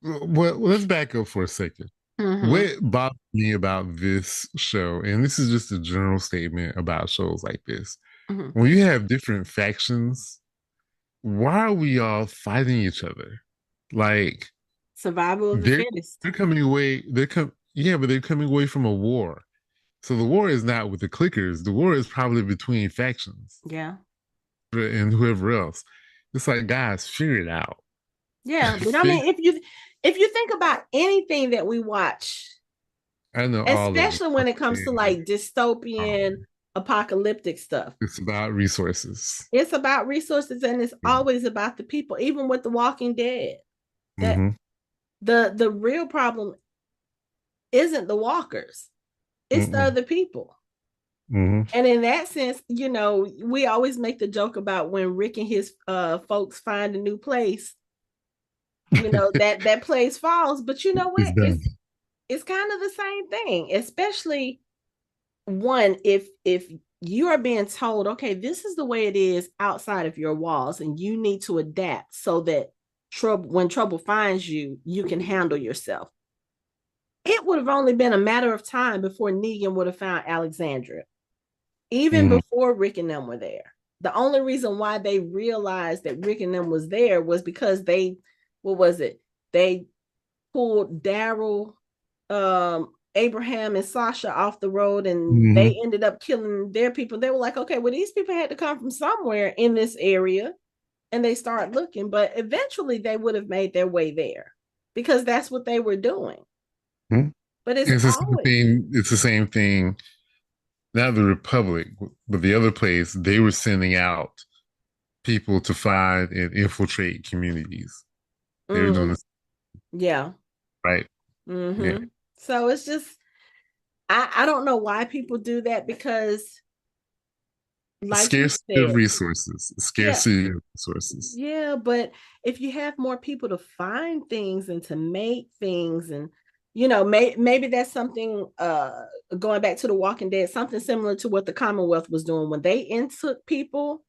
Well, let's back up for a second. Mm-hmm. What bothers me about this show, and this is just a general statement about shows like this, Mm-hmm. when you have different factions why are we all fighting each other? Like Survival of the they're fittest. they're coming away. Yeah, but they're coming away from a war. So the war is not with the clickers. The war is probably between factions Yeah. and whoever else. It's like, guys, figure it out. Yeah. But I Fig- mean, if you think about anything that we watch, I know all of especially when it comes to it. like dystopian apocalyptic stuff, It's about resources. it's about resources and it's Mm-hmm. always about the people, even with The Walking Dead. That Mm-hmm. the real problem isn't the walkers, it's the Mm-hmm. other people. Mm-hmm. And in that sense, we always make the joke about when Rick and his folks find a new place, that place falls. But you know It's what? done. It's kind of the same thing, especially one if you are being told, okay, this is the way it is outside of your walls, and you need to adapt so that when trouble finds you, you can handle yourself. It would have only been a matter of time before Negan would have found Alexandria, even Mm-hmm. before Rick and them were there. The only reason why they realized that Rick and them was there was because what was it? They pulled Daryl, Abraham, and Sasha off the road, and Mm-hmm. they ended up killing their people. They were like, okay, well, these people had to come from somewhere in this area, and they started looking. But eventually, they would have made their way there because that's what they were doing. Mm-hmm. But it's It's the same always, thing. It's the same thing. Not the Republic, but the other place. They were sending out people to find and infiltrate communities. They were doing mm, this yeah. right. Yeah. Mm-hmm. So it's just, I don't know why people do that because, like you Scarcity of said, resources. yeah, Scarcity of resources. yeah, but if you have more people to find things and to make things, and maybe that's something, going back to The Walking Dead, something similar to what the Commonwealth was doing when they took people.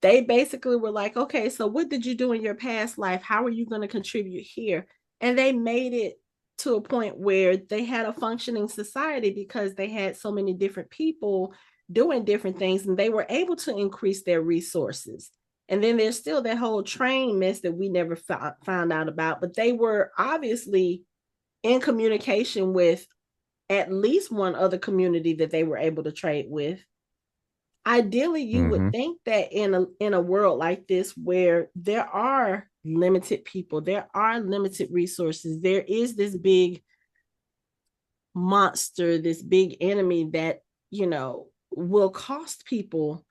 They basically were like, okay, so what did you do in your past life? How are you going to contribute here? And they made it to a point where they had a functioning society because they had so many different people doing different things, and they were able to increase their resources. And then there's still that whole train mess that we never found out about, but they were obviously in communication with at least one other community that they were able to trade with. Ideally, you would Mm-hmm. think that in a world like this where there are limited people, there are limited resources, there is this big monster, this big enemy that will cost people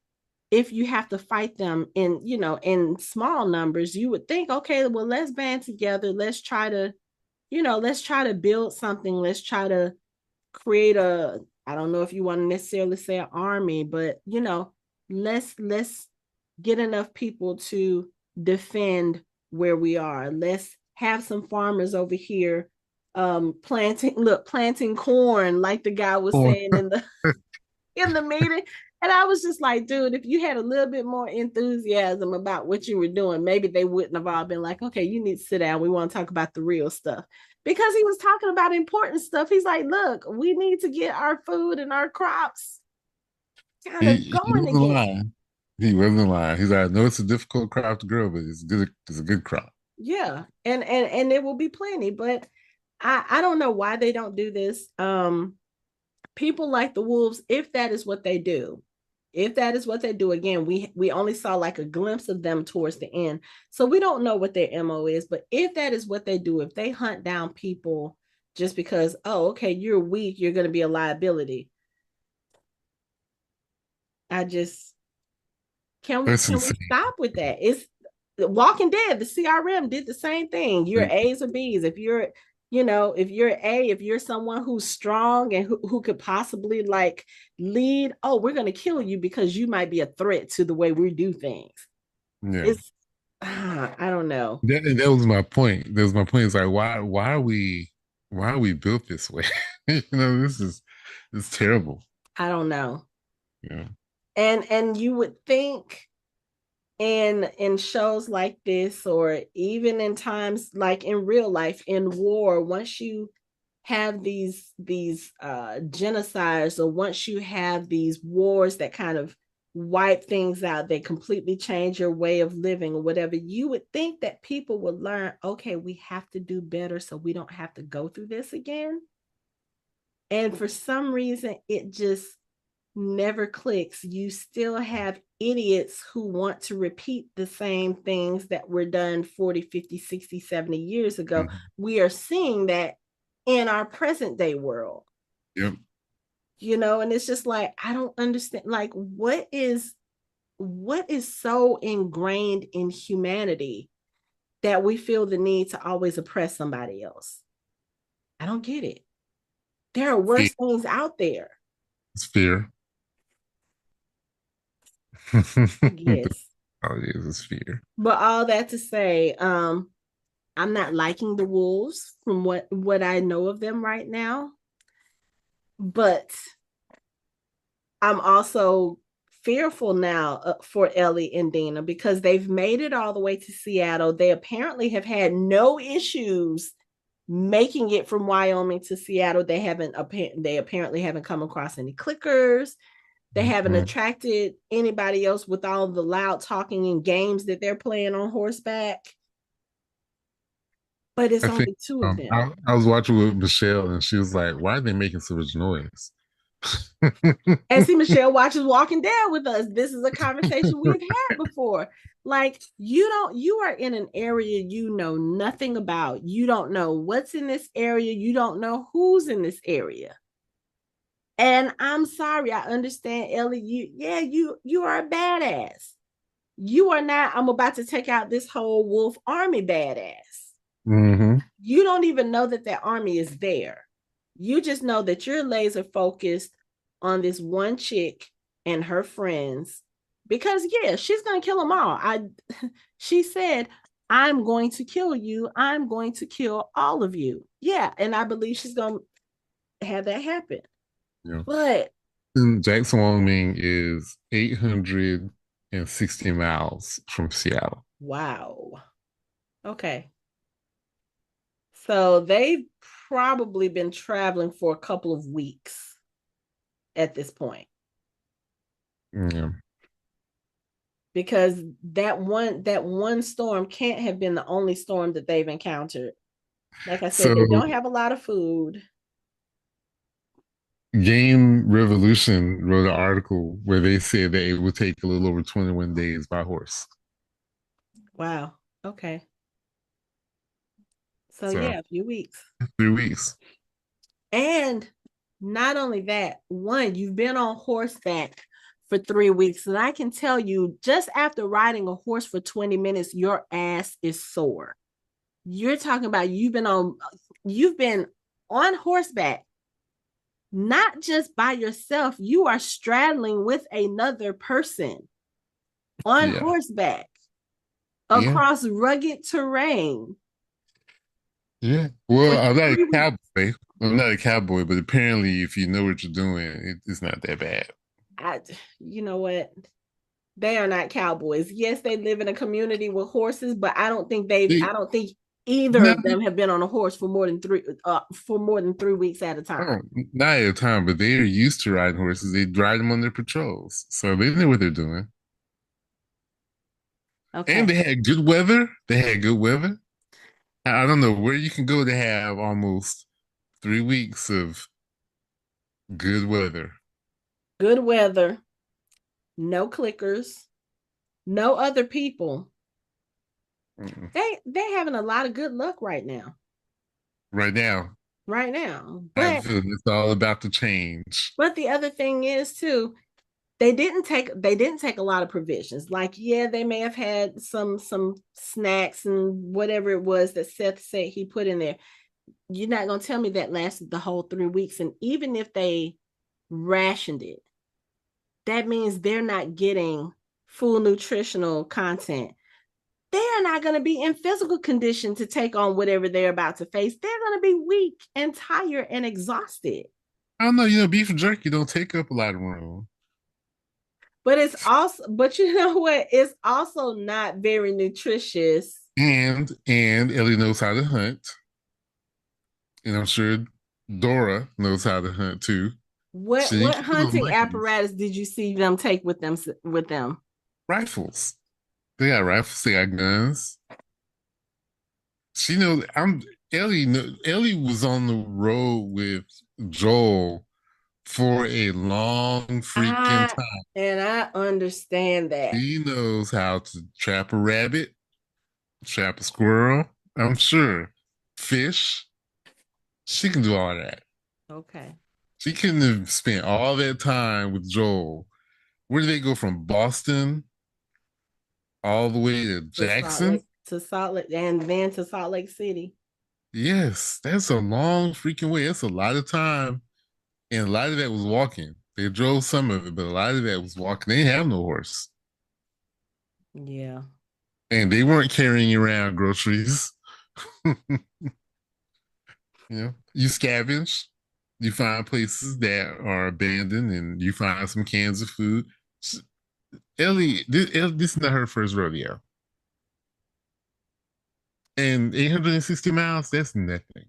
if you have to fight them in small numbers. You would think, okay, well, let's band together, let's try to build something, let's try to create a, I don't know if you want to necessarily say an army, but let's get enough people to defend where we are. Let's have some farmers over here planting corn, like the guy was Oh, saying in the meeting. And I was just like, dude, if you had a little bit more enthusiasm about what you were doing, maybe they wouldn't have all been like, okay, you need to sit down. We want to talk about the real stuff. Because he was talking about important stuff. He's like, look, we need to get our food and our crops kind of he going wasn't again. lying. He wasn't lying. He's like, I know it's a difficult crop to grow, but it's good. It's a good crop. Yeah. And there will be plenty. But I don't know why they don't do this. People like the wolves, if that is what they do, again, we only saw like a glimpse of them towards the end, so we don't know what their mo is. But if that is what they do, if they hunt down people just because, oh, okay, you're weak, you're going to be a liability, I just, can we That's can we insane. stop with that? It's Walking Dead, the CRM did the same thing. You're A's or B's. If you're A, if you're someone who's strong and who could possibly like lead, oh, we're gonna kill you because you might be a threat to the way we do things. Yeah. It's I don't know. That was my point. That was my point. It's like why are we built this way? This is it's terrible. I don't know. Yeah. And you would think in shows like this, or even in times like in real life in war, once you have these genocides, or once you have these wars that kind of wipe things out, they completely change your way of living or whatever, you would think that people would learn, okay, we have to do better so we don't have to go through this again. And for some reason, it just never clicks. You still have idiots who want to repeat the same things that were done 40, 50, 60, 70 years ago. Mhm. We are seeing that in our present day world, Yep. and it's just like, I don't understand. Like, what is so ingrained in humanity that we feel the need to always oppress somebody else? I don't get it. There are Fear. worse things out there, It's fear. I guess. All it is fear. But all that to say, I'm not liking the wolves from what I know of them right now, but I'm also fearful now for Ellie and Dina because they've made it all the way to Seattle. They apparently have had no issues making it from Wyoming to Seattle. They apparently haven't come across any clickers. They haven't Mhm. attracted anybody else with all the loud talking and games that they're playing on horseback. But it's I think only two of them. I was watching with Michelle and she was like, why are they making so much noise? And see, Michelle watches Walking Dead with us. This is a conversation we've had before. Like, you are in an area you know nothing about. You don't know what's in this area. You don't know who's in this area. And I'm sorry, I understand, Ellie. You are a badass. You are not, I'm about to take out this whole wolf army badass. Hmm. You don't even know that that army is there. You just know that you're laser focused on this one chick and her friends because yeah, she's going to kill them all. I She said, "I'm going to kill you. I'm going to kill all of you." Yeah, and I believe she's going to have that happen. Yeah. But And Jackson Wyoming is 860 miles from Seattle. wow. Okay. So they've probably been traveling for a couple of weeks at this point. Yeah. Because that one storm can't have been the only storm that they've encountered. Like I said, So they don't have a lot of food. Game Revolution wrote an article where they said that it would take a little over 21 days by horse. Wow. Okay. So So yeah, a few weeks. 3 weeks. And not only that, one, you've been on horseback for 3 weeks. And I can tell you, just after riding a horse for 20 minutes, your ass is sore. You're talking about you've been on horseback, not just by yourself, you are straddling with another person on Yeah. horseback Yeah. across rugged terrain Yeah. for Well, I'm not a 3 weeks. cowboy. I'm not a cowboy, but apparently, if you know what you're doing, it's not that bad. I, you know what? They are not cowboys. Yes, they live in a community with horses, but They, I don't think either no, of them have been on a horse for more than 3 weeks at a time. oh, not at a time, but they're used to riding horses. They ride them on their patrols, so they know what they're doing. And Okay. they had good weather. They had good weather. I don't know where you can go to have almost 3 weeks of good weather. Good weather, no clickers, no other people. Mm-mm. They're having a lot of good luck right now. Right now, Right now. I have a But feeling it's all about to change. but the other thing is too, they didn't take a lot of provisions. Like, yeah, they may have had some snacks and whatever it was that Seth said he put in there. You're not gonna tell me that lasted the whole 3 weeks. And even if they rationed it, that means they're not getting full nutritional content. They are not going to be in physical condition to take on whatever they're about to face. They're going to be weak and tired and exhausted. I don't know. Beef jerky don't take up a lot of room, But you know what? It's also not very nutritious. and Ellie knows how to hunt, and I'm sure Dora knows how to hunt too. What She didn't what carry no hunting monkeys. apparatus did you see them take with them? Rifles. They got rifles. They got guns. She knows. I'm Ellie. Ellie was on the road with Joel for a long freaking I time. and I understand that. She knows how to trap a rabbit, trap a squirrel. I'm sure. Fish. She can do all that. Okay. She couldn't have spent all that time with Joel. Where did they go from Boston all the way to Jackson? To Salt Lake and then to Salt Lake City. Yes, that's a long freaking way. That's a lot of time. And a lot of that was walking. They drove some of it, but a lot of that was walking. They didn't have no horse. Yeah. And they weren't carrying around groceries. You scavenge, you find places that are abandoned, and you find some cans of food. This is not her first rodeo. And 860 miles, that's nothing.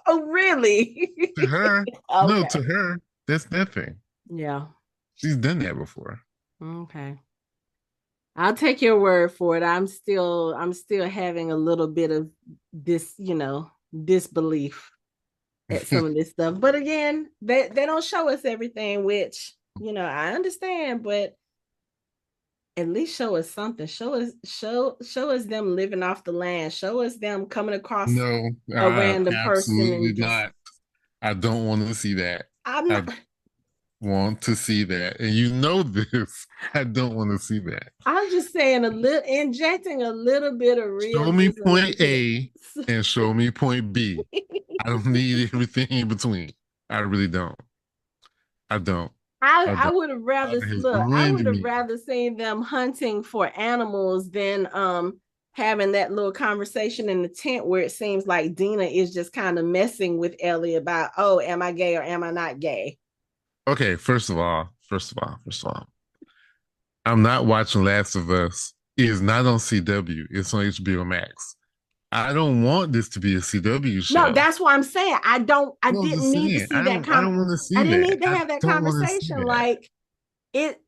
Oh, really? To her, no, Okay. to her, that's nothing. Yeah. She's done that before. Okay. I'll take your word for it. I'm still having a little bit of this, disbelief at some of this stuff. But again, they don't show us everything, which, I understand, but at least show us something. Show us them living off the land. Show us them coming across No, a random person absolutely and just not. I don't want to see that. I'm I not want to see that. And you know this. I don't want to see that. I'm just saying a little injecting a little bit of Show me realism point into A and show me point B. I don't need everything in between. I really don't. I don't. I I I don't. would have rather It has look. I ruined would have me. rather seen them hunting for animals than having that little conversation in the tent where it seems like Dina is just kind of messing with Ellie about, oh, am I gay or am I not gay? Okay, first of all, I'm not watching Last of Us. It is not on CW. It's on HBO Max. I don't want this to be a CW No, show. that's what I'm saying. I No, I'm didn't just need to saying. see that I don't want to I see didn't that. need to I have that don't want to see conversation. that. Like it,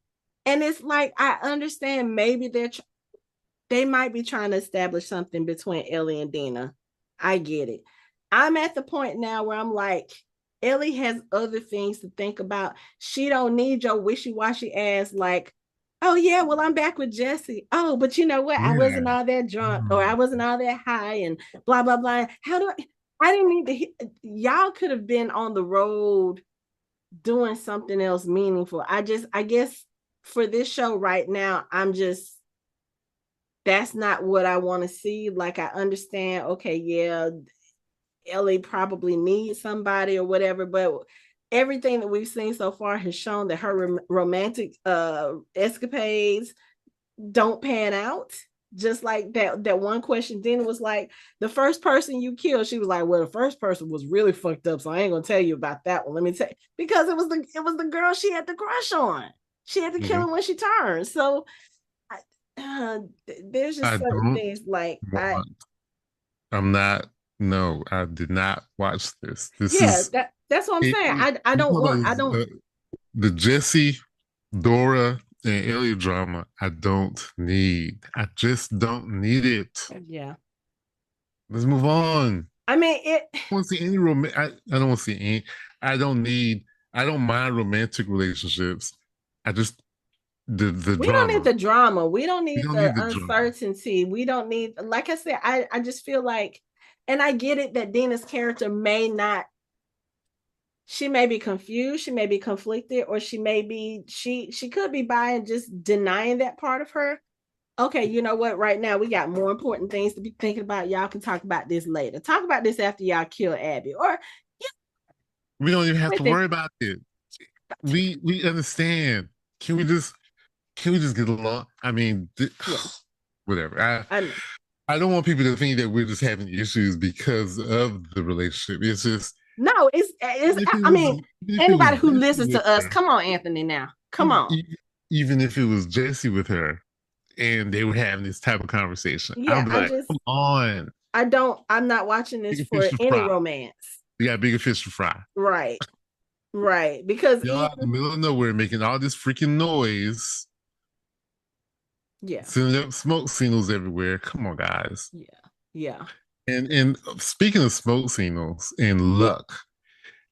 and it's like I understand maybe they might be trying to establish something between Ellie and Dina. I get it. I'm at the point now where I'm like, Ellie has other things to think about. She don't need your wishy-washy ass like, oh yeah, well, I'm back with Jesse. Oh, but you know what? I Yeah. wasn't all that drunk or I Mm. wasn't all that high and blah blah blah. How do I didn't need to y'all could have been on the road doing something else meaningful. I guess for this show right now, I'm just that's not what I want to see. Like I understand, okay, yeah, Ellie probably needs somebody or whatever, but everything that we've seen so far has shown that her romantic escapades don't pan out. Just like that one question, Dina was like, the first person you killed, she was like, well, the first person was really fucked up, so I ain't gonna tell you about that one. Let me tell you, because it was the girl she had the crush on. She had to kill Yeah. him when she turned. So uh, there's just I certain don't things like I want. I'm not. No, I did not watch this. This yeah, is that's what I'm saying. I you don't know want about I don't the Jesse, Dora, and Ellie drama. I don't need. I just don't need it. yeah. Let's move on. I mean it I don't see any I don't want to see any. I don't need. I don't mind romantic relationships. I just the we don't need drama. the drama. We don't We need don't the need the drama. uncertainty. We don't need like I said, I just feel like and I get it that Dina's character may not she may be confused, she may be conflicted, or she could be by and just denying that part of her. Okay, you know what? Right now we got more important things to be thinking about. Y'all can talk about this later. Talk about this after y'all kill Abby, or yeah, We don't even have to with it. worry about it. We understand. Can we just can we just get along? I mean, Yeah, whatever. I know. I don't want people to think that we're just having issues because of the relationship. It's just No, it's. even if it I was mean, even if it was anybody who Jesse listens with to us, her, come on, Anthony. Now, come even, on. even if it was Jesse with her, and they were having this type of conversation, Yeah, I'd be like, come on, I don't. I'm not watching this bigger fish for to any fry. romance. You got bigger fish to fry. Right. Right. Because Y'all out in the even middle of nowhere making all this freaking noise, yeah, sending up smoke signals everywhere. Come on, guys. yeah, yeah. And speaking of smoke signals and luck,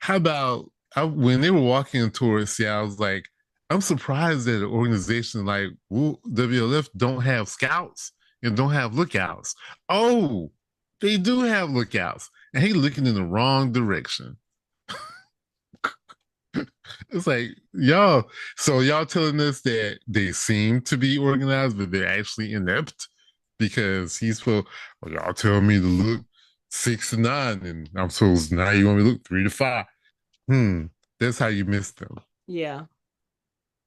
how about when they were walking towards Seattle? I was like, I'm surprised that an organization like WLF don't have scouts and don't have lookouts. Oh, they do have lookouts, and he looking in the wrong direction. It's like y'all. So y'all telling us that they seem to be organized, but they're actually inept because he's supposed. Well, y'all tell me to look 6 to 9, and I'm supposed now you want me to look 3 to 5. Hmm. That's how you miss them. Yeah.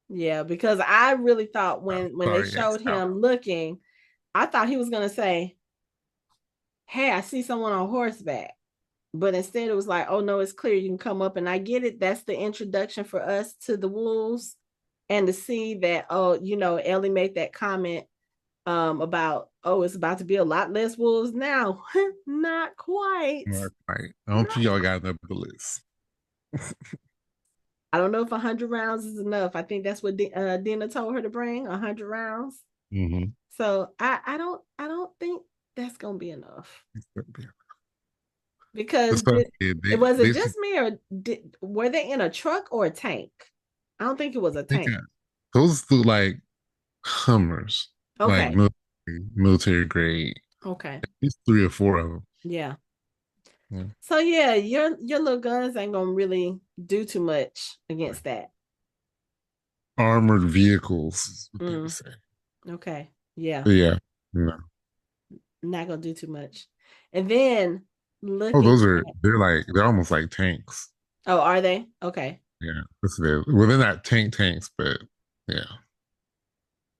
Yeah, because I really thought I'm when they sorry, showed Scout. him looking, I thought he was gonna say, "Hey, I see someone on horseback." But instead it was like, "Oh no, it's clear you can come up." And I get it. That's the introduction for us to the wolves, and to see that, oh, Ellie made that comment about, oh, it's about to be a lot less wolves now. Not quite. Mark, right. I don't Not think y'all got enough bullets. I don't know if 100 rounds is enough. I think that's what Dina told her to bring, 100 rounds. Mm-hmm. So I don't think that's gonna be enough, because That's what it was it they just should me, or were they in a truck or a tank? I don't think it was a think tank. those look like Hummers, like Okay, military grade. okay, At least 3 or 4 of them. yeah. Yeah. So yeah, your little guns ain't gonna really do too much against that. Armored vehicles is what they would Mm, say. okay, yeah, But yeah, no. not gonna do too much. And then Oh, looking those are at, they're almost like tanks. oh, are they? Okay, Yeah, that's it. Well, they're not tanks, but yeah.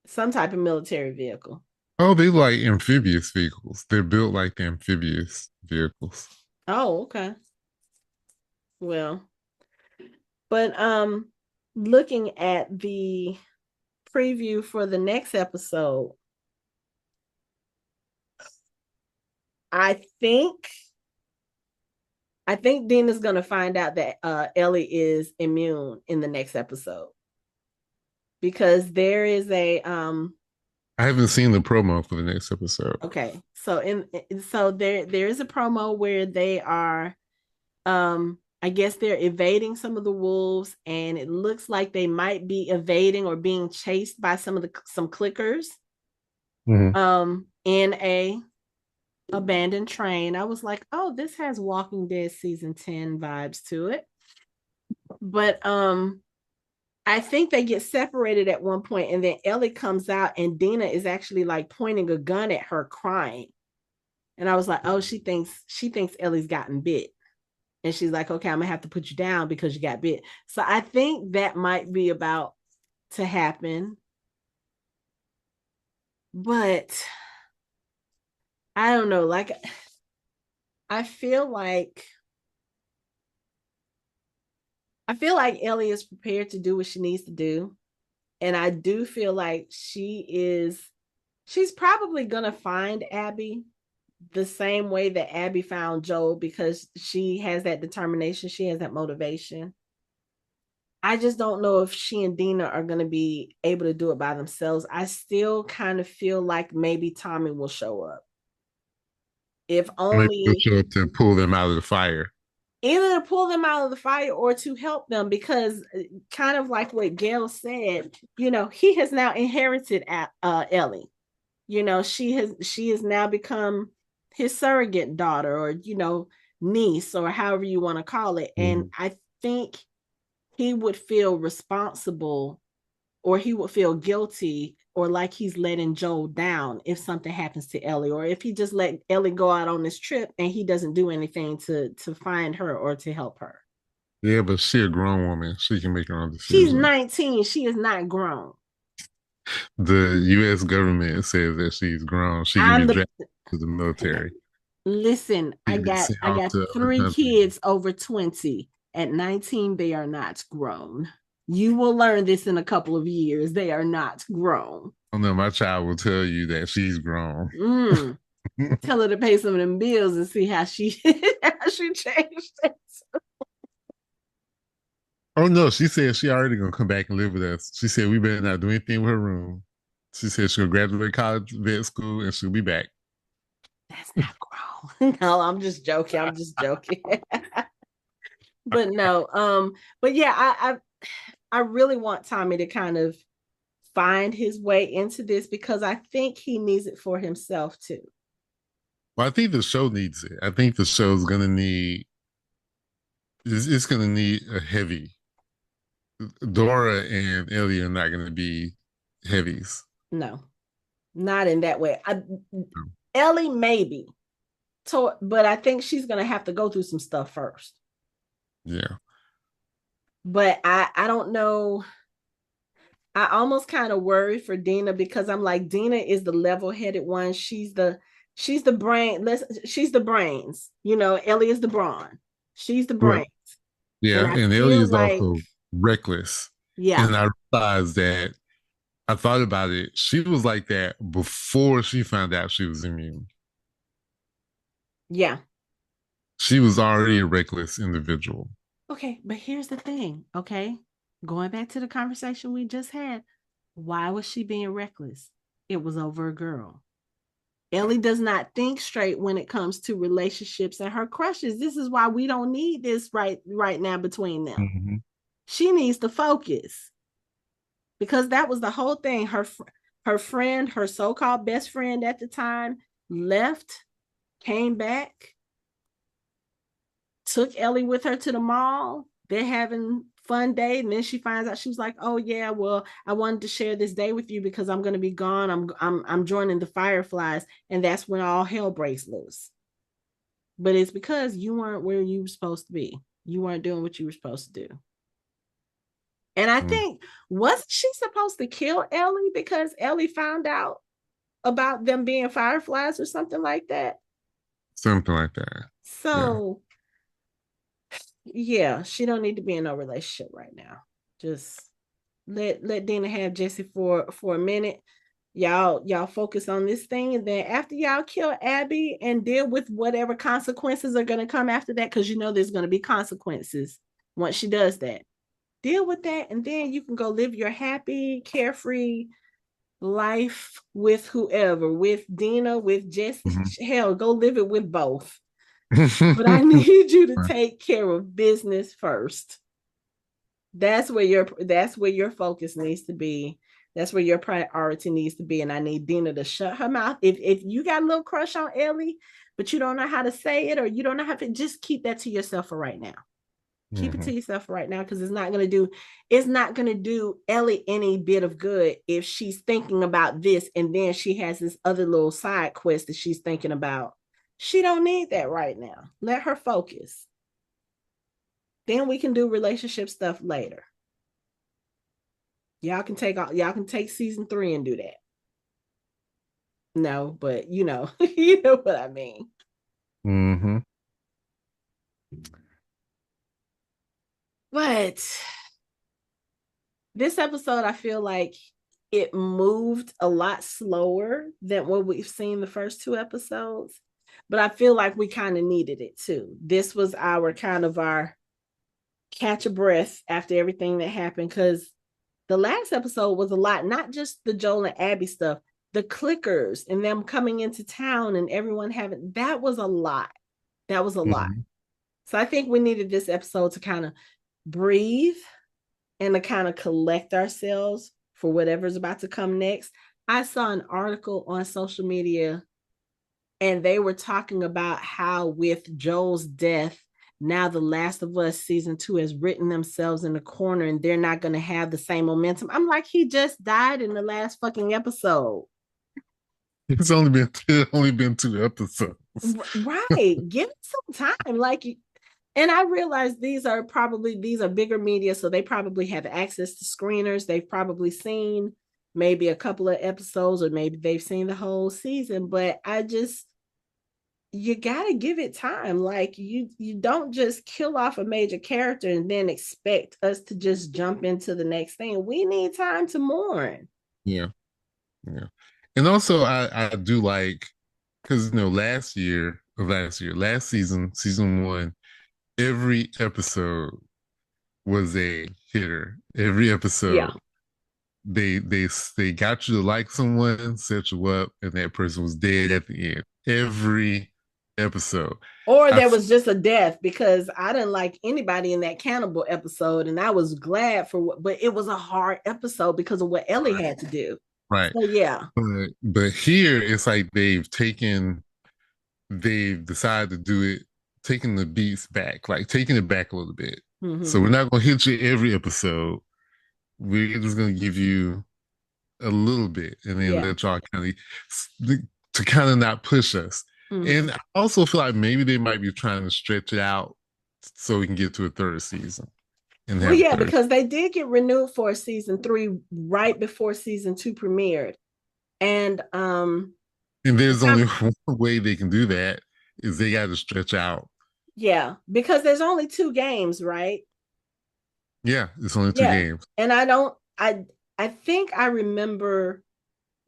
some type of military vehicle. Oh, they like amphibious vehicles. They're built like the amphibious vehicles. Oh, okay. Well, but looking at the preview for the next episode, I think I think Dina's gonna find out that Ellie is immune in the next episode, because there is a I haven't seen the promo for the next episode. okay, so there is a promo where they are, I guess they're evading some of the wolves, and it looks like they might be evading or being chased by some clickers Mhm. in a abandoned train. I was like, oh, this has Walking Dead season 10 vibes to it. But I think they get separated at one point, and then Ellie comes out, and Dina is actually like pointing a gun at her, crying. And I was like, oh, she thinks Ellie's gotten bit. And she's like, okay, I'm gonna have to put you down because you got bit. So I think that might be about to happen. But I don't know. Like, I feel like I feel like Ellie is prepared to do what she needs to do. And I do feel like she's probably gonna find Abby the same way that Abby found Joel, because she has that determination, she has that motivation. I just don't know if she and Dina are going to be able to do it by themselves. I still kind of feel like maybe Tommy will show up. If Maybe they'll only show up to pull them out of the fire. either to pull them out of the fire or to help them, because kind of like what Gail said, he has now inherited Ellie. She has now become his surrogate daughter, or niece, or however you want to call it. And Mhm. I think he would feel responsible, or he would feel guilty, or like he's letting Joel down if something happens to Ellie, or if he just let Ellie go out on this trip and he doesn't do anything to find her or to help her. Yeah, but she a grown woman. She can make her own She's decisions. 19. She is not grown. The U.S. government says that she's grown. She can be I'm the drafted to the military. Listen, She I can be got sent I off got to other three countries. kids over 20. At 19, they are not grown. You will learn this in a couple of years. They are not grown. I know my child will tell you that she's grown. Mm. Tell her to pay some of them bills and see how she how she changed it. Oh no, she said she already gonna come back and live with us. She said we better not do anything with her room. She said she'll graduate college, vet school, and she'll be back. That's not grown. No, I'm just joking. I'm just joking. But no, but yeah, I really want Tommy to kind of find his way into this because I think he needs it for himself too. Well, I think the show needs it. I think the show's gonna need it's gonna need a heavy. Dora and Ellie are not gonna be heavies. No, not in that way. Ellie maybe, but I think she's gonna have to go through some stuff first. Yeah. But I don't know. I almost kind of worry for Dina because I'm like Dina is the level-headed one. She's the brain. She's the brains. You know, Ellie is the brawn. She's the Well, brain. And yeah, I and Ellie feel is like, also reckless. yeah, And I realized that I thought about it. She was like that before she found out she was immune. yeah. She was already a reckless individual. Okay, but here's the thing, okay? Going back to the conversation we just had, why was she being reckless? It was over a girl. Ellie does not think straight when it comes to relationships and her crushes. This is why we don't need this right now between them. Mm-hmm. She needs to focus because that was the whole thing. Her friend, her so-called best friend at the time, left, came back, took Ellie with her to the mall. They're having fun day, and then she finds out she was like, "Oh yeah, well, I wanted to share this day with you because I'm going to be gone. I'm joining the Fireflies," and that's when all hell breaks loose. But it's because you weren't where you were supposed to be. You weren't doing what you were supposed to do. And I Mm-hmm. think wasn't she supposed to kill Ellie because Ellie found out about them being Fireflies or something like that? Something like that. Yeah. So yeah, she don't need to be in no relationship right now. Just let Dina have Jesse for a minute. Y'all focus on this thing, and then after y'all kill Abby and deal with whatever consequences are gonna come after that, because you know there's gonna be consequences once she does that. Deal with that, and then you can go live your happy, carefree life with whoever, with Dina, with Jesse. Hell, go live it with both. But I Mm-hmm. need you to take care of business first. That's where your focus needs to be. That's where your priority needs to be. And I need Dina to shut her mouth. If you got a little crush on Ellie, but you don't know how to say it or you don't know how to, just keep that to yourself for right now. Keep it Mm-hmm. to yourself for right now because it's not gonna do Ellie any bit of good if she's thinking about this and then she has this other little side quest that she's thinking about. She don't need that right now. Let her focus. Then we can do relationship stuff later. Y'all can take season 3 and do that. No, but you know what I mean. Mm-hmm. But this episode, I feel like it moved a lot slower than what we've seen the first two episodes. But I feel like we kind of needed it too. This was our catch a breath after everything that happened because the last episode was a lot, not just the Joel and Abby stuff, the clickers and them coming into town and everyone having that was a lot. That was a lot. Mm-hmm. So I think we needed this episode to kind of breathe and to kind of collect ourselves for whatever's about to come next. I saw an article on social media and they were talking about how with Joel's death, now The Last of Us season 2 has written themselves in the corner and they're not going to have the same momentum. I'm like, he just died in the last fucking episode. It's only been 2 episodes. Right. Give it some time. Like, and I realize these are bigger media, so they probably have access to screeners. They've probably seen maybe a couple of episodes, or maybe they've seen the whole season. But you gotta give it time. Like you don't just kill off a major character and then expect us to just jump into the next thing. We need time to mourn. Yeah. Yeah. And also I do like because last season, season one, every episode was a hitter. Every Yeah. episode, they got you to like someone, set you up, and that person was dead at the end. Every episode. Or I there was just a death because I didn't like anybody in that cannibal episode, and I was glad for what, but it was a hard episode because of what Ellie right, had to do. right. So yeah. But here it's like they've decided to do it, taking the beats back, like taking it back a little bit. So Mm-hmm. we're not gonna hit you every episode. We're just gonna give you a little bit and then Yeah. let y'all kind of to kind of not push us. Mm-hmm. And I also feel like maybe they might be trying to stretch it out so we can get to a third season and Well, have a yeah, third. because they did get renewed for season three right before season two premiered. And And the there's only time, one way they can do that is they got to stretch out. yeah, because there's only two games, right? Yeah, it's only two Yeah. games. And I think I remember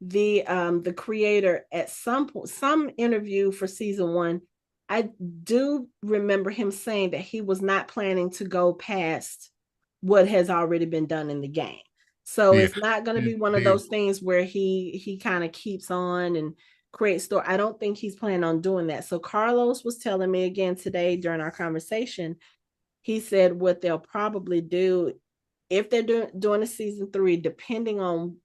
the creator at some point, some interview for season one. I do remember him saying that he was not planning to go past what has already been done in the game. So Yeah, it's not going to they, be one of they, those things where he kind of keeps on and creates story. I don't think he's planning on doing that. So Carlos was telling me again today during our conversation, he said what they'll probably do if they're doing a season three, depending on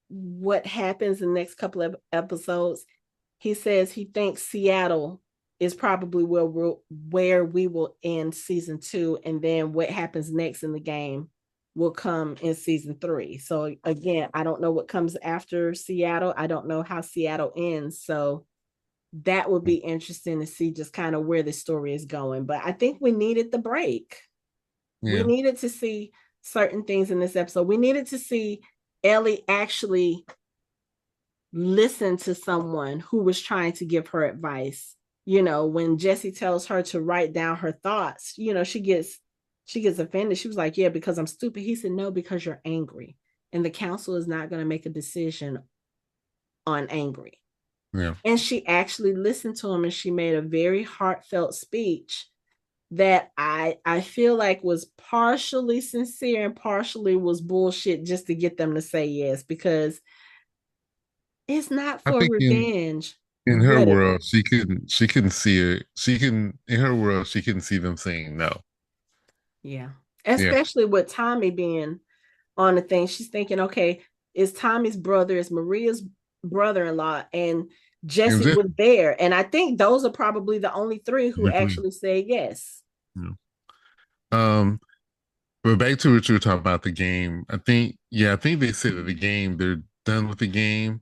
what happens in the next couple of episodes, he says he thinks Seattle is probably where we will end season two, and then what happens next in the game will come in season three. So again, I don't know what comes after Seattle. I don't know how Seattle ends. So that would be interesting to see just kind of where the story is going. But I think we needed the break. We yeah. needed to see certain things in this episode. We needed to see Ellie actually listen to someone who was trying to give her advice. You know, when Jesse tells her to write down her thoughts, you know, she gets offended. She was like, "Yeah, because I'm stupid." He said, "No, because you're angry." And the council is not going to make a decision on angry. Yeah. And she actually listened to him and she made a very heartfelt speech that I feel like was partially sincere and partially was bullshit just to get them to say yes because it's not I for think revenge. in her What world she couldn't see it. She can in her world she couldn't see them saying no. Yeah. Yeah. Especially with Tommy being on the thing. She's thinking, okay, is Tommy's brother, is Maria's brother-in-law, and And Jesse just was there. And I think those are probably the only three who actually said yes. yeah. Um but back to what you were talking about the game. I think they said that the game, they're done with the game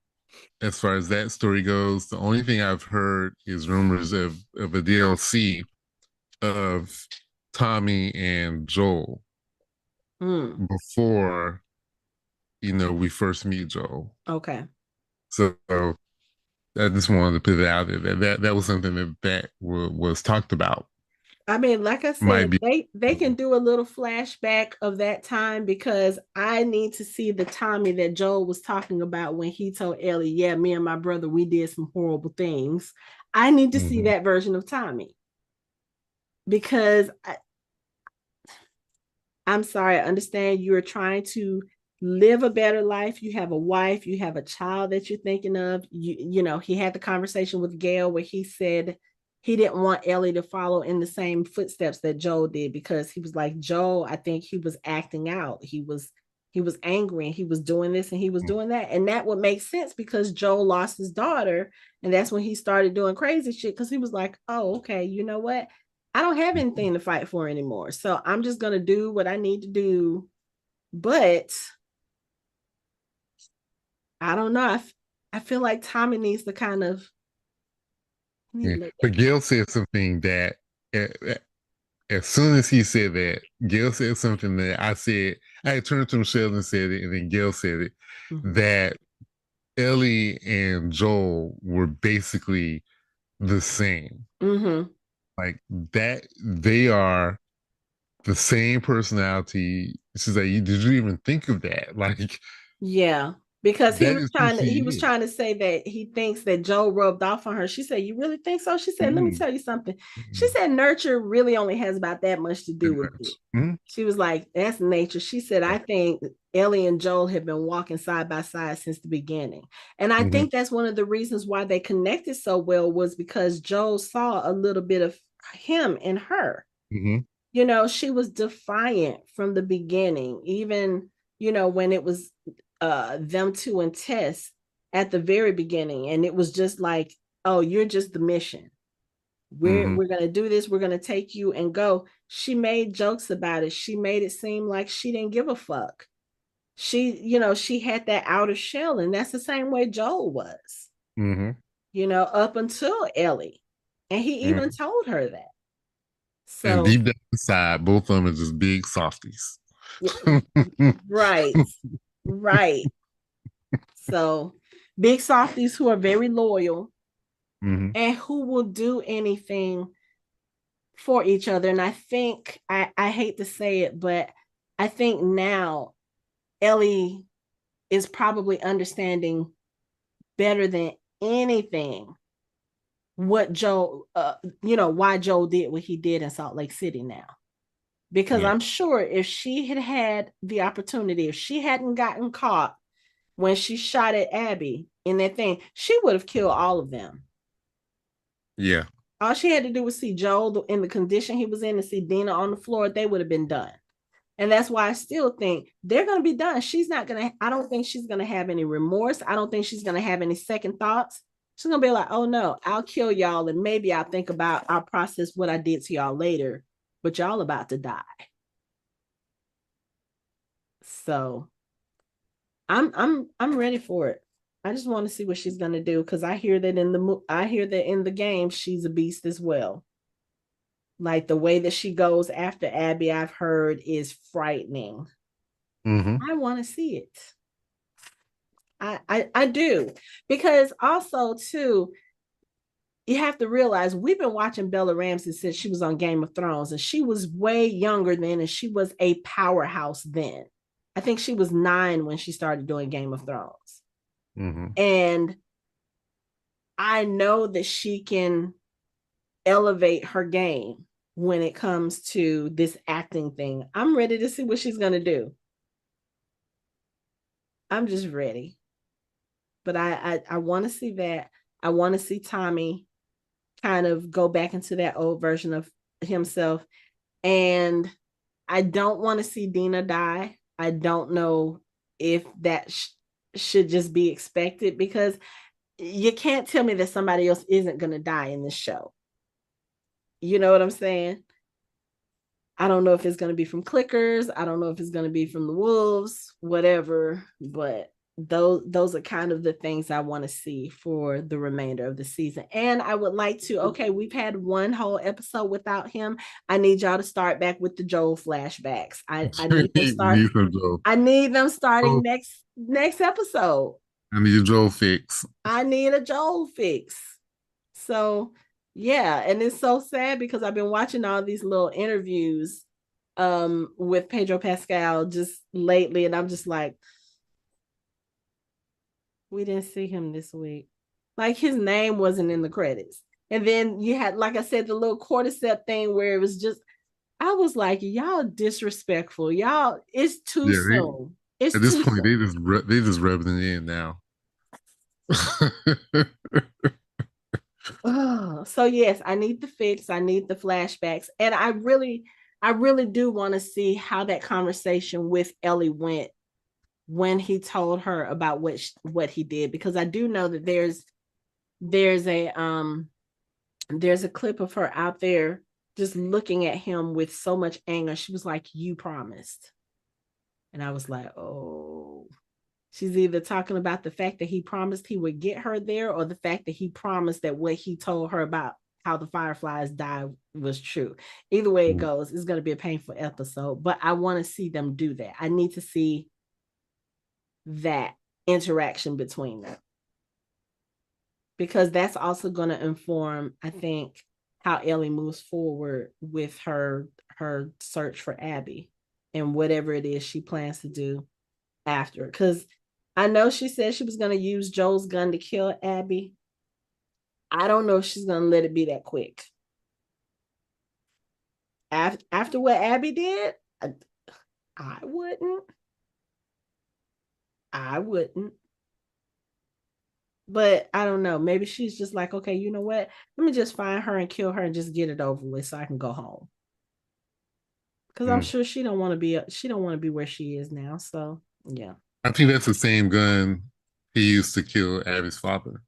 as far as that story goes. The only thing I've heard is rumors of a DLC of Tommy and Joel Mm, before we first meet Joel. okay. So I just wanted to put it out there that was something that was talked about. I mean, like I Might said, be. they can do a little flashback of that time because I need to see the Tommy that Joel was talking about when he told Ellie, "Yeah, me and my brother, we did some horrible things." I need to see Mhm. that version of Tommy because I'm sorry, I understand you're trying to live a better life. You have a wife, you have a child that you're thinking of. You know, he had the conversation with Gail where he said he didn't want Ellie to follow in the same footsteps that Joel did because he was like, Joel, I think he was acting out. He was angry and he was doing this and he was doing that. And that would make sense because Joel lost his daughter. And that's when he started doing crazy shit because he was like, oh, okay, you know what? I don't have anything to fight for anymore. So I'm just going to do what I need to do. But I don't know. I feel like Tommy needs to kind of need Yeah. to let But that Gail go. said something that as soon as he said that, Gail said something that I said. I had turned to Michelle and said it, and then Gail said it Mm-hmm. that Ellie and Joel were basically the same. Mm-hmm. Like that, they are the same personality. She's like, did you even think of that? Like, Yeah. because That is who he she was is. trying to say that he thinks that Joe rubbed off on her. She said, "You really think so?" She said, "Let me Mm-hmm. tell you something." She Mm-hmm. said, "Nurture really only has about that much to do with it." Mm-hmm. She was like, "That's nature." She said, "I think Ellie and Joel have been walking side by side since the beginning." And I Mm-hmm. think that's one of the reasons why they connected so well, was because Joel saw a little bit of him in her. Mm-hmm. She was defiant from the beginning, even, when it was them two and Tess at the very beginning. And it was just like, oh, you're just the mission. We're Mm-hmm. we're gonna do this, we're gonna take you and go. She made jokes about it. She made it seem like she didn't give a fuck. She had that outer shell, and that's the same way Joel was, Mm-hmm. up until Ellie. And he even Mm-hmm. told her that. And So deep down inside, both of them are just big softies. right, right. So big softies who are very loyal Mm-hmm. and who will do anything for each other. And I think I hate to say it, but I think now Ellie is probably understanding better than anything what Joe, why Joe did what he did in Salt Lake City now. Because Yeah. I'm sure if she had had the opportunity, if she hadn't gotten caught when she shot at Abby in that thing, she would have killed all of them. Yeah. All she had to do was see Joel in the condition he was in and see Dina on the floor. They would have been done. And that's why I still think they're going to be done. I don't think she's going to have any remorse. I don't think she's going to have any second thoughts. She's going to be like, oh no, I'll kill y'all. And maybe I'll process what I did to y'all later, but y'all about to die. So I'm ready for it. I just want to see what she's going to do. Cause I hear that in the game, she's a beast as well. Like the way that she goes after Abby, I've heard is frightening. Mm-hmm. I want to see it. I do, because also too, you have to realize we've been watching Bella Ramsey since she was on Game of Thrones, and she was way younger then, and she was a powerhouse then. I think she was 9 when she started doing Game of Thrones, Mm-hmm. and I know that she can elevate her game when it comes to this acting thing. I'm ready to see what she's gonna do. I'm just ready, but I want to see that. I want to see Tommy kind of go back into that old version of himself. And I don't want to see Dina die. I don't know if that should just be expected, because you can't tell me that somebody else isn't going to die in this show. You know what I'm saying? I don't know if it's going to be from clickers. I don't know if it's going to be from the wolves, whatever, but those are kind of the things I want to see for the remainder of the season. And I would like to, okay, we've had one whole episode without him. I need y'all to start back with the Joel flashbacks. I we need them start need some Joe. I need them starting Oh, next episode. I need a Joe fix. I need a Joel fix. So yeah, and it's so sad because I've been watching all these little interviews with Pedro Pascal just lately, and I'm just like, we didn't see him this week. Like his name wasn't in the credits. And then you had, like I said, the little cordyceps thing where it was just, I was like, y'all disrespectful. Y'all, it's too Yeah, soon. It's at this too point soon. they just rubbing it in now. Oh, so yes, I need the fix. I need the flashbacks. And I really do want to see how that conversation with Ellie went when he told her about what he did, because I do know that there's a there's a clip of her out there just looking at him with so much anger. She was like, "You promised." And I was like, "Oh." She's either talking about the fact that he promised he would get her there, or the fact that he promised that what he told her about how the fireflies died was true. Either way it goes, it's going to be a painful episode, but I want to see them do that. I need to see that interaction between them, because that's also going to inform, I think, how Ellie moves forward with her search for Abby and whatever it is she plans to do after. Because I know she said she was going to use Joel's gun to kill Abby. I don't know if she's going to let it be that quick. After what Abby did, I wouldn't. I wouldn't. But I don't know. Maybe she's just like, okay, you know what? Let me just find her and kill her and just get it over with so I can go home. Because I'm Mm. sure she don't want to be where she is now. So yeah. I think that's the same gun he used to kill Abby's father.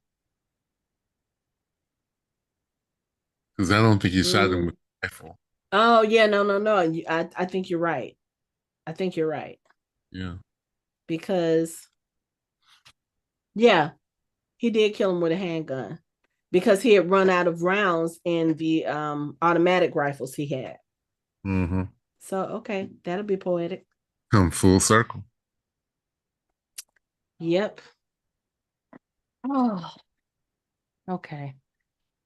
Because I don't think he shot him Mm. with a rifle. Oh yeah, no, no, no. I think you're right. I think you're right Yeah. because yeah, he did kill him with a handgun because he had run out of rounds in the automatic rifles he had. Mm-hmm. So okay, that'll be poetic. Come full circle. Yep. Oh, okay.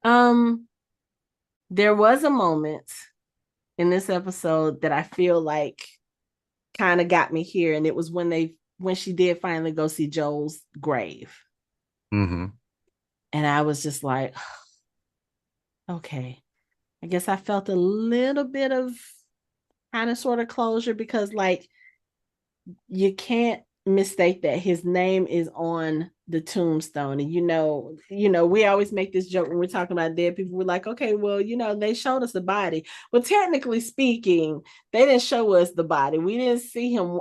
Um, there was a moment in this episode that I feel like kind of got me here, and it was when she did finally go see Joel's grave, Mm-hmm. and I was just like, okay, I guess I felt a little bit of kind of sort of closure because like you can't mistake that his name is on the tombstone. And we always make this joke when we're talking about dead people. We're like, okay, well, they showed us the body. Well, technically speaking, they didn't show us the body. We didn't see him,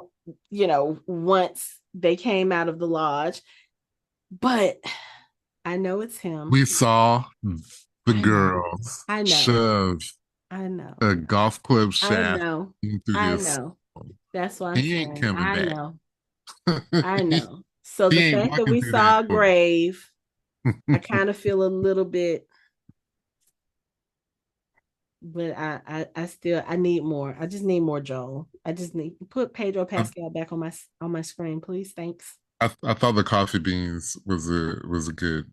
once they came out of the lodge. But I know it's him. We saw the I know. girls I know. shove I know. a golf club I shaft know. into I his know. soul. That's what I'm He ain't saying. coming I back. know. I know. So the He ain't fact that walking we through that saw a door. grave, I kind of feel a little bit, but I still I need more. I just need more Joel. I just need put Pedro I, Pascal back on my screen, please. Thanks. I thought the coffee beans was a good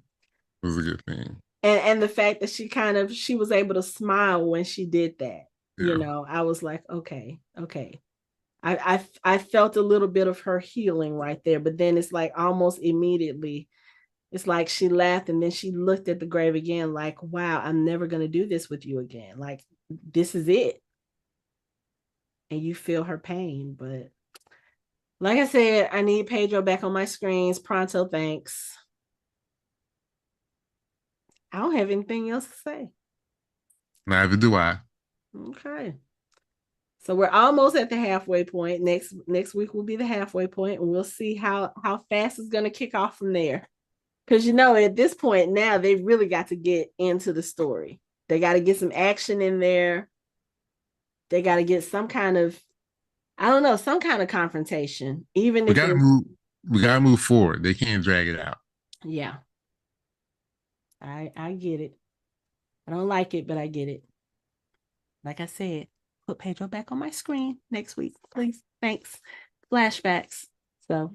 thing. And the fact that she was able to smile when she did that. Yeah. I was like, okay, okay. I felt a little bit of her healing right there, but then it's like almost immediately it's like she laughed and then she looked at the grave again, like, wow, I'm never going to do this with you again. Like, this is it. And you feel her pain. But like I said, I need Pedro back on my screens. Pronto, thanks. I don't have anything else to say. Neither do I. Okay. So we're almost at the halfway point. Next week will be the halfway point, and we'll see how fast it's going to kick off from there. Because at this point now they really got to get into the story. They got to get some action in there. They got to get some kind of, I don't know, some kind of confrontation, even We if gotta it's, move. We gotta move forward. They can't drag it out. yeah, I get it. I don't like it, but I get it. Like I said, put Pedro back on my screen next week, please. Thanks. Flashbacks. So,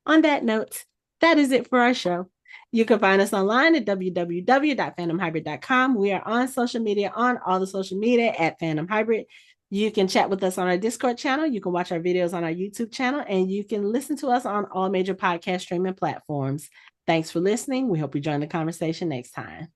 on that note, that is it for our show. You can find us online at www.fandomhybrid.com. We are on social media, on all the social media at Fandom Hybrid. You can chat with us on our Discord channel. You can watch our videos on our YouTube channel, and you can listen to us on all major podcast streaming platforms. Thanks for listening. We hope you join the conversation next time.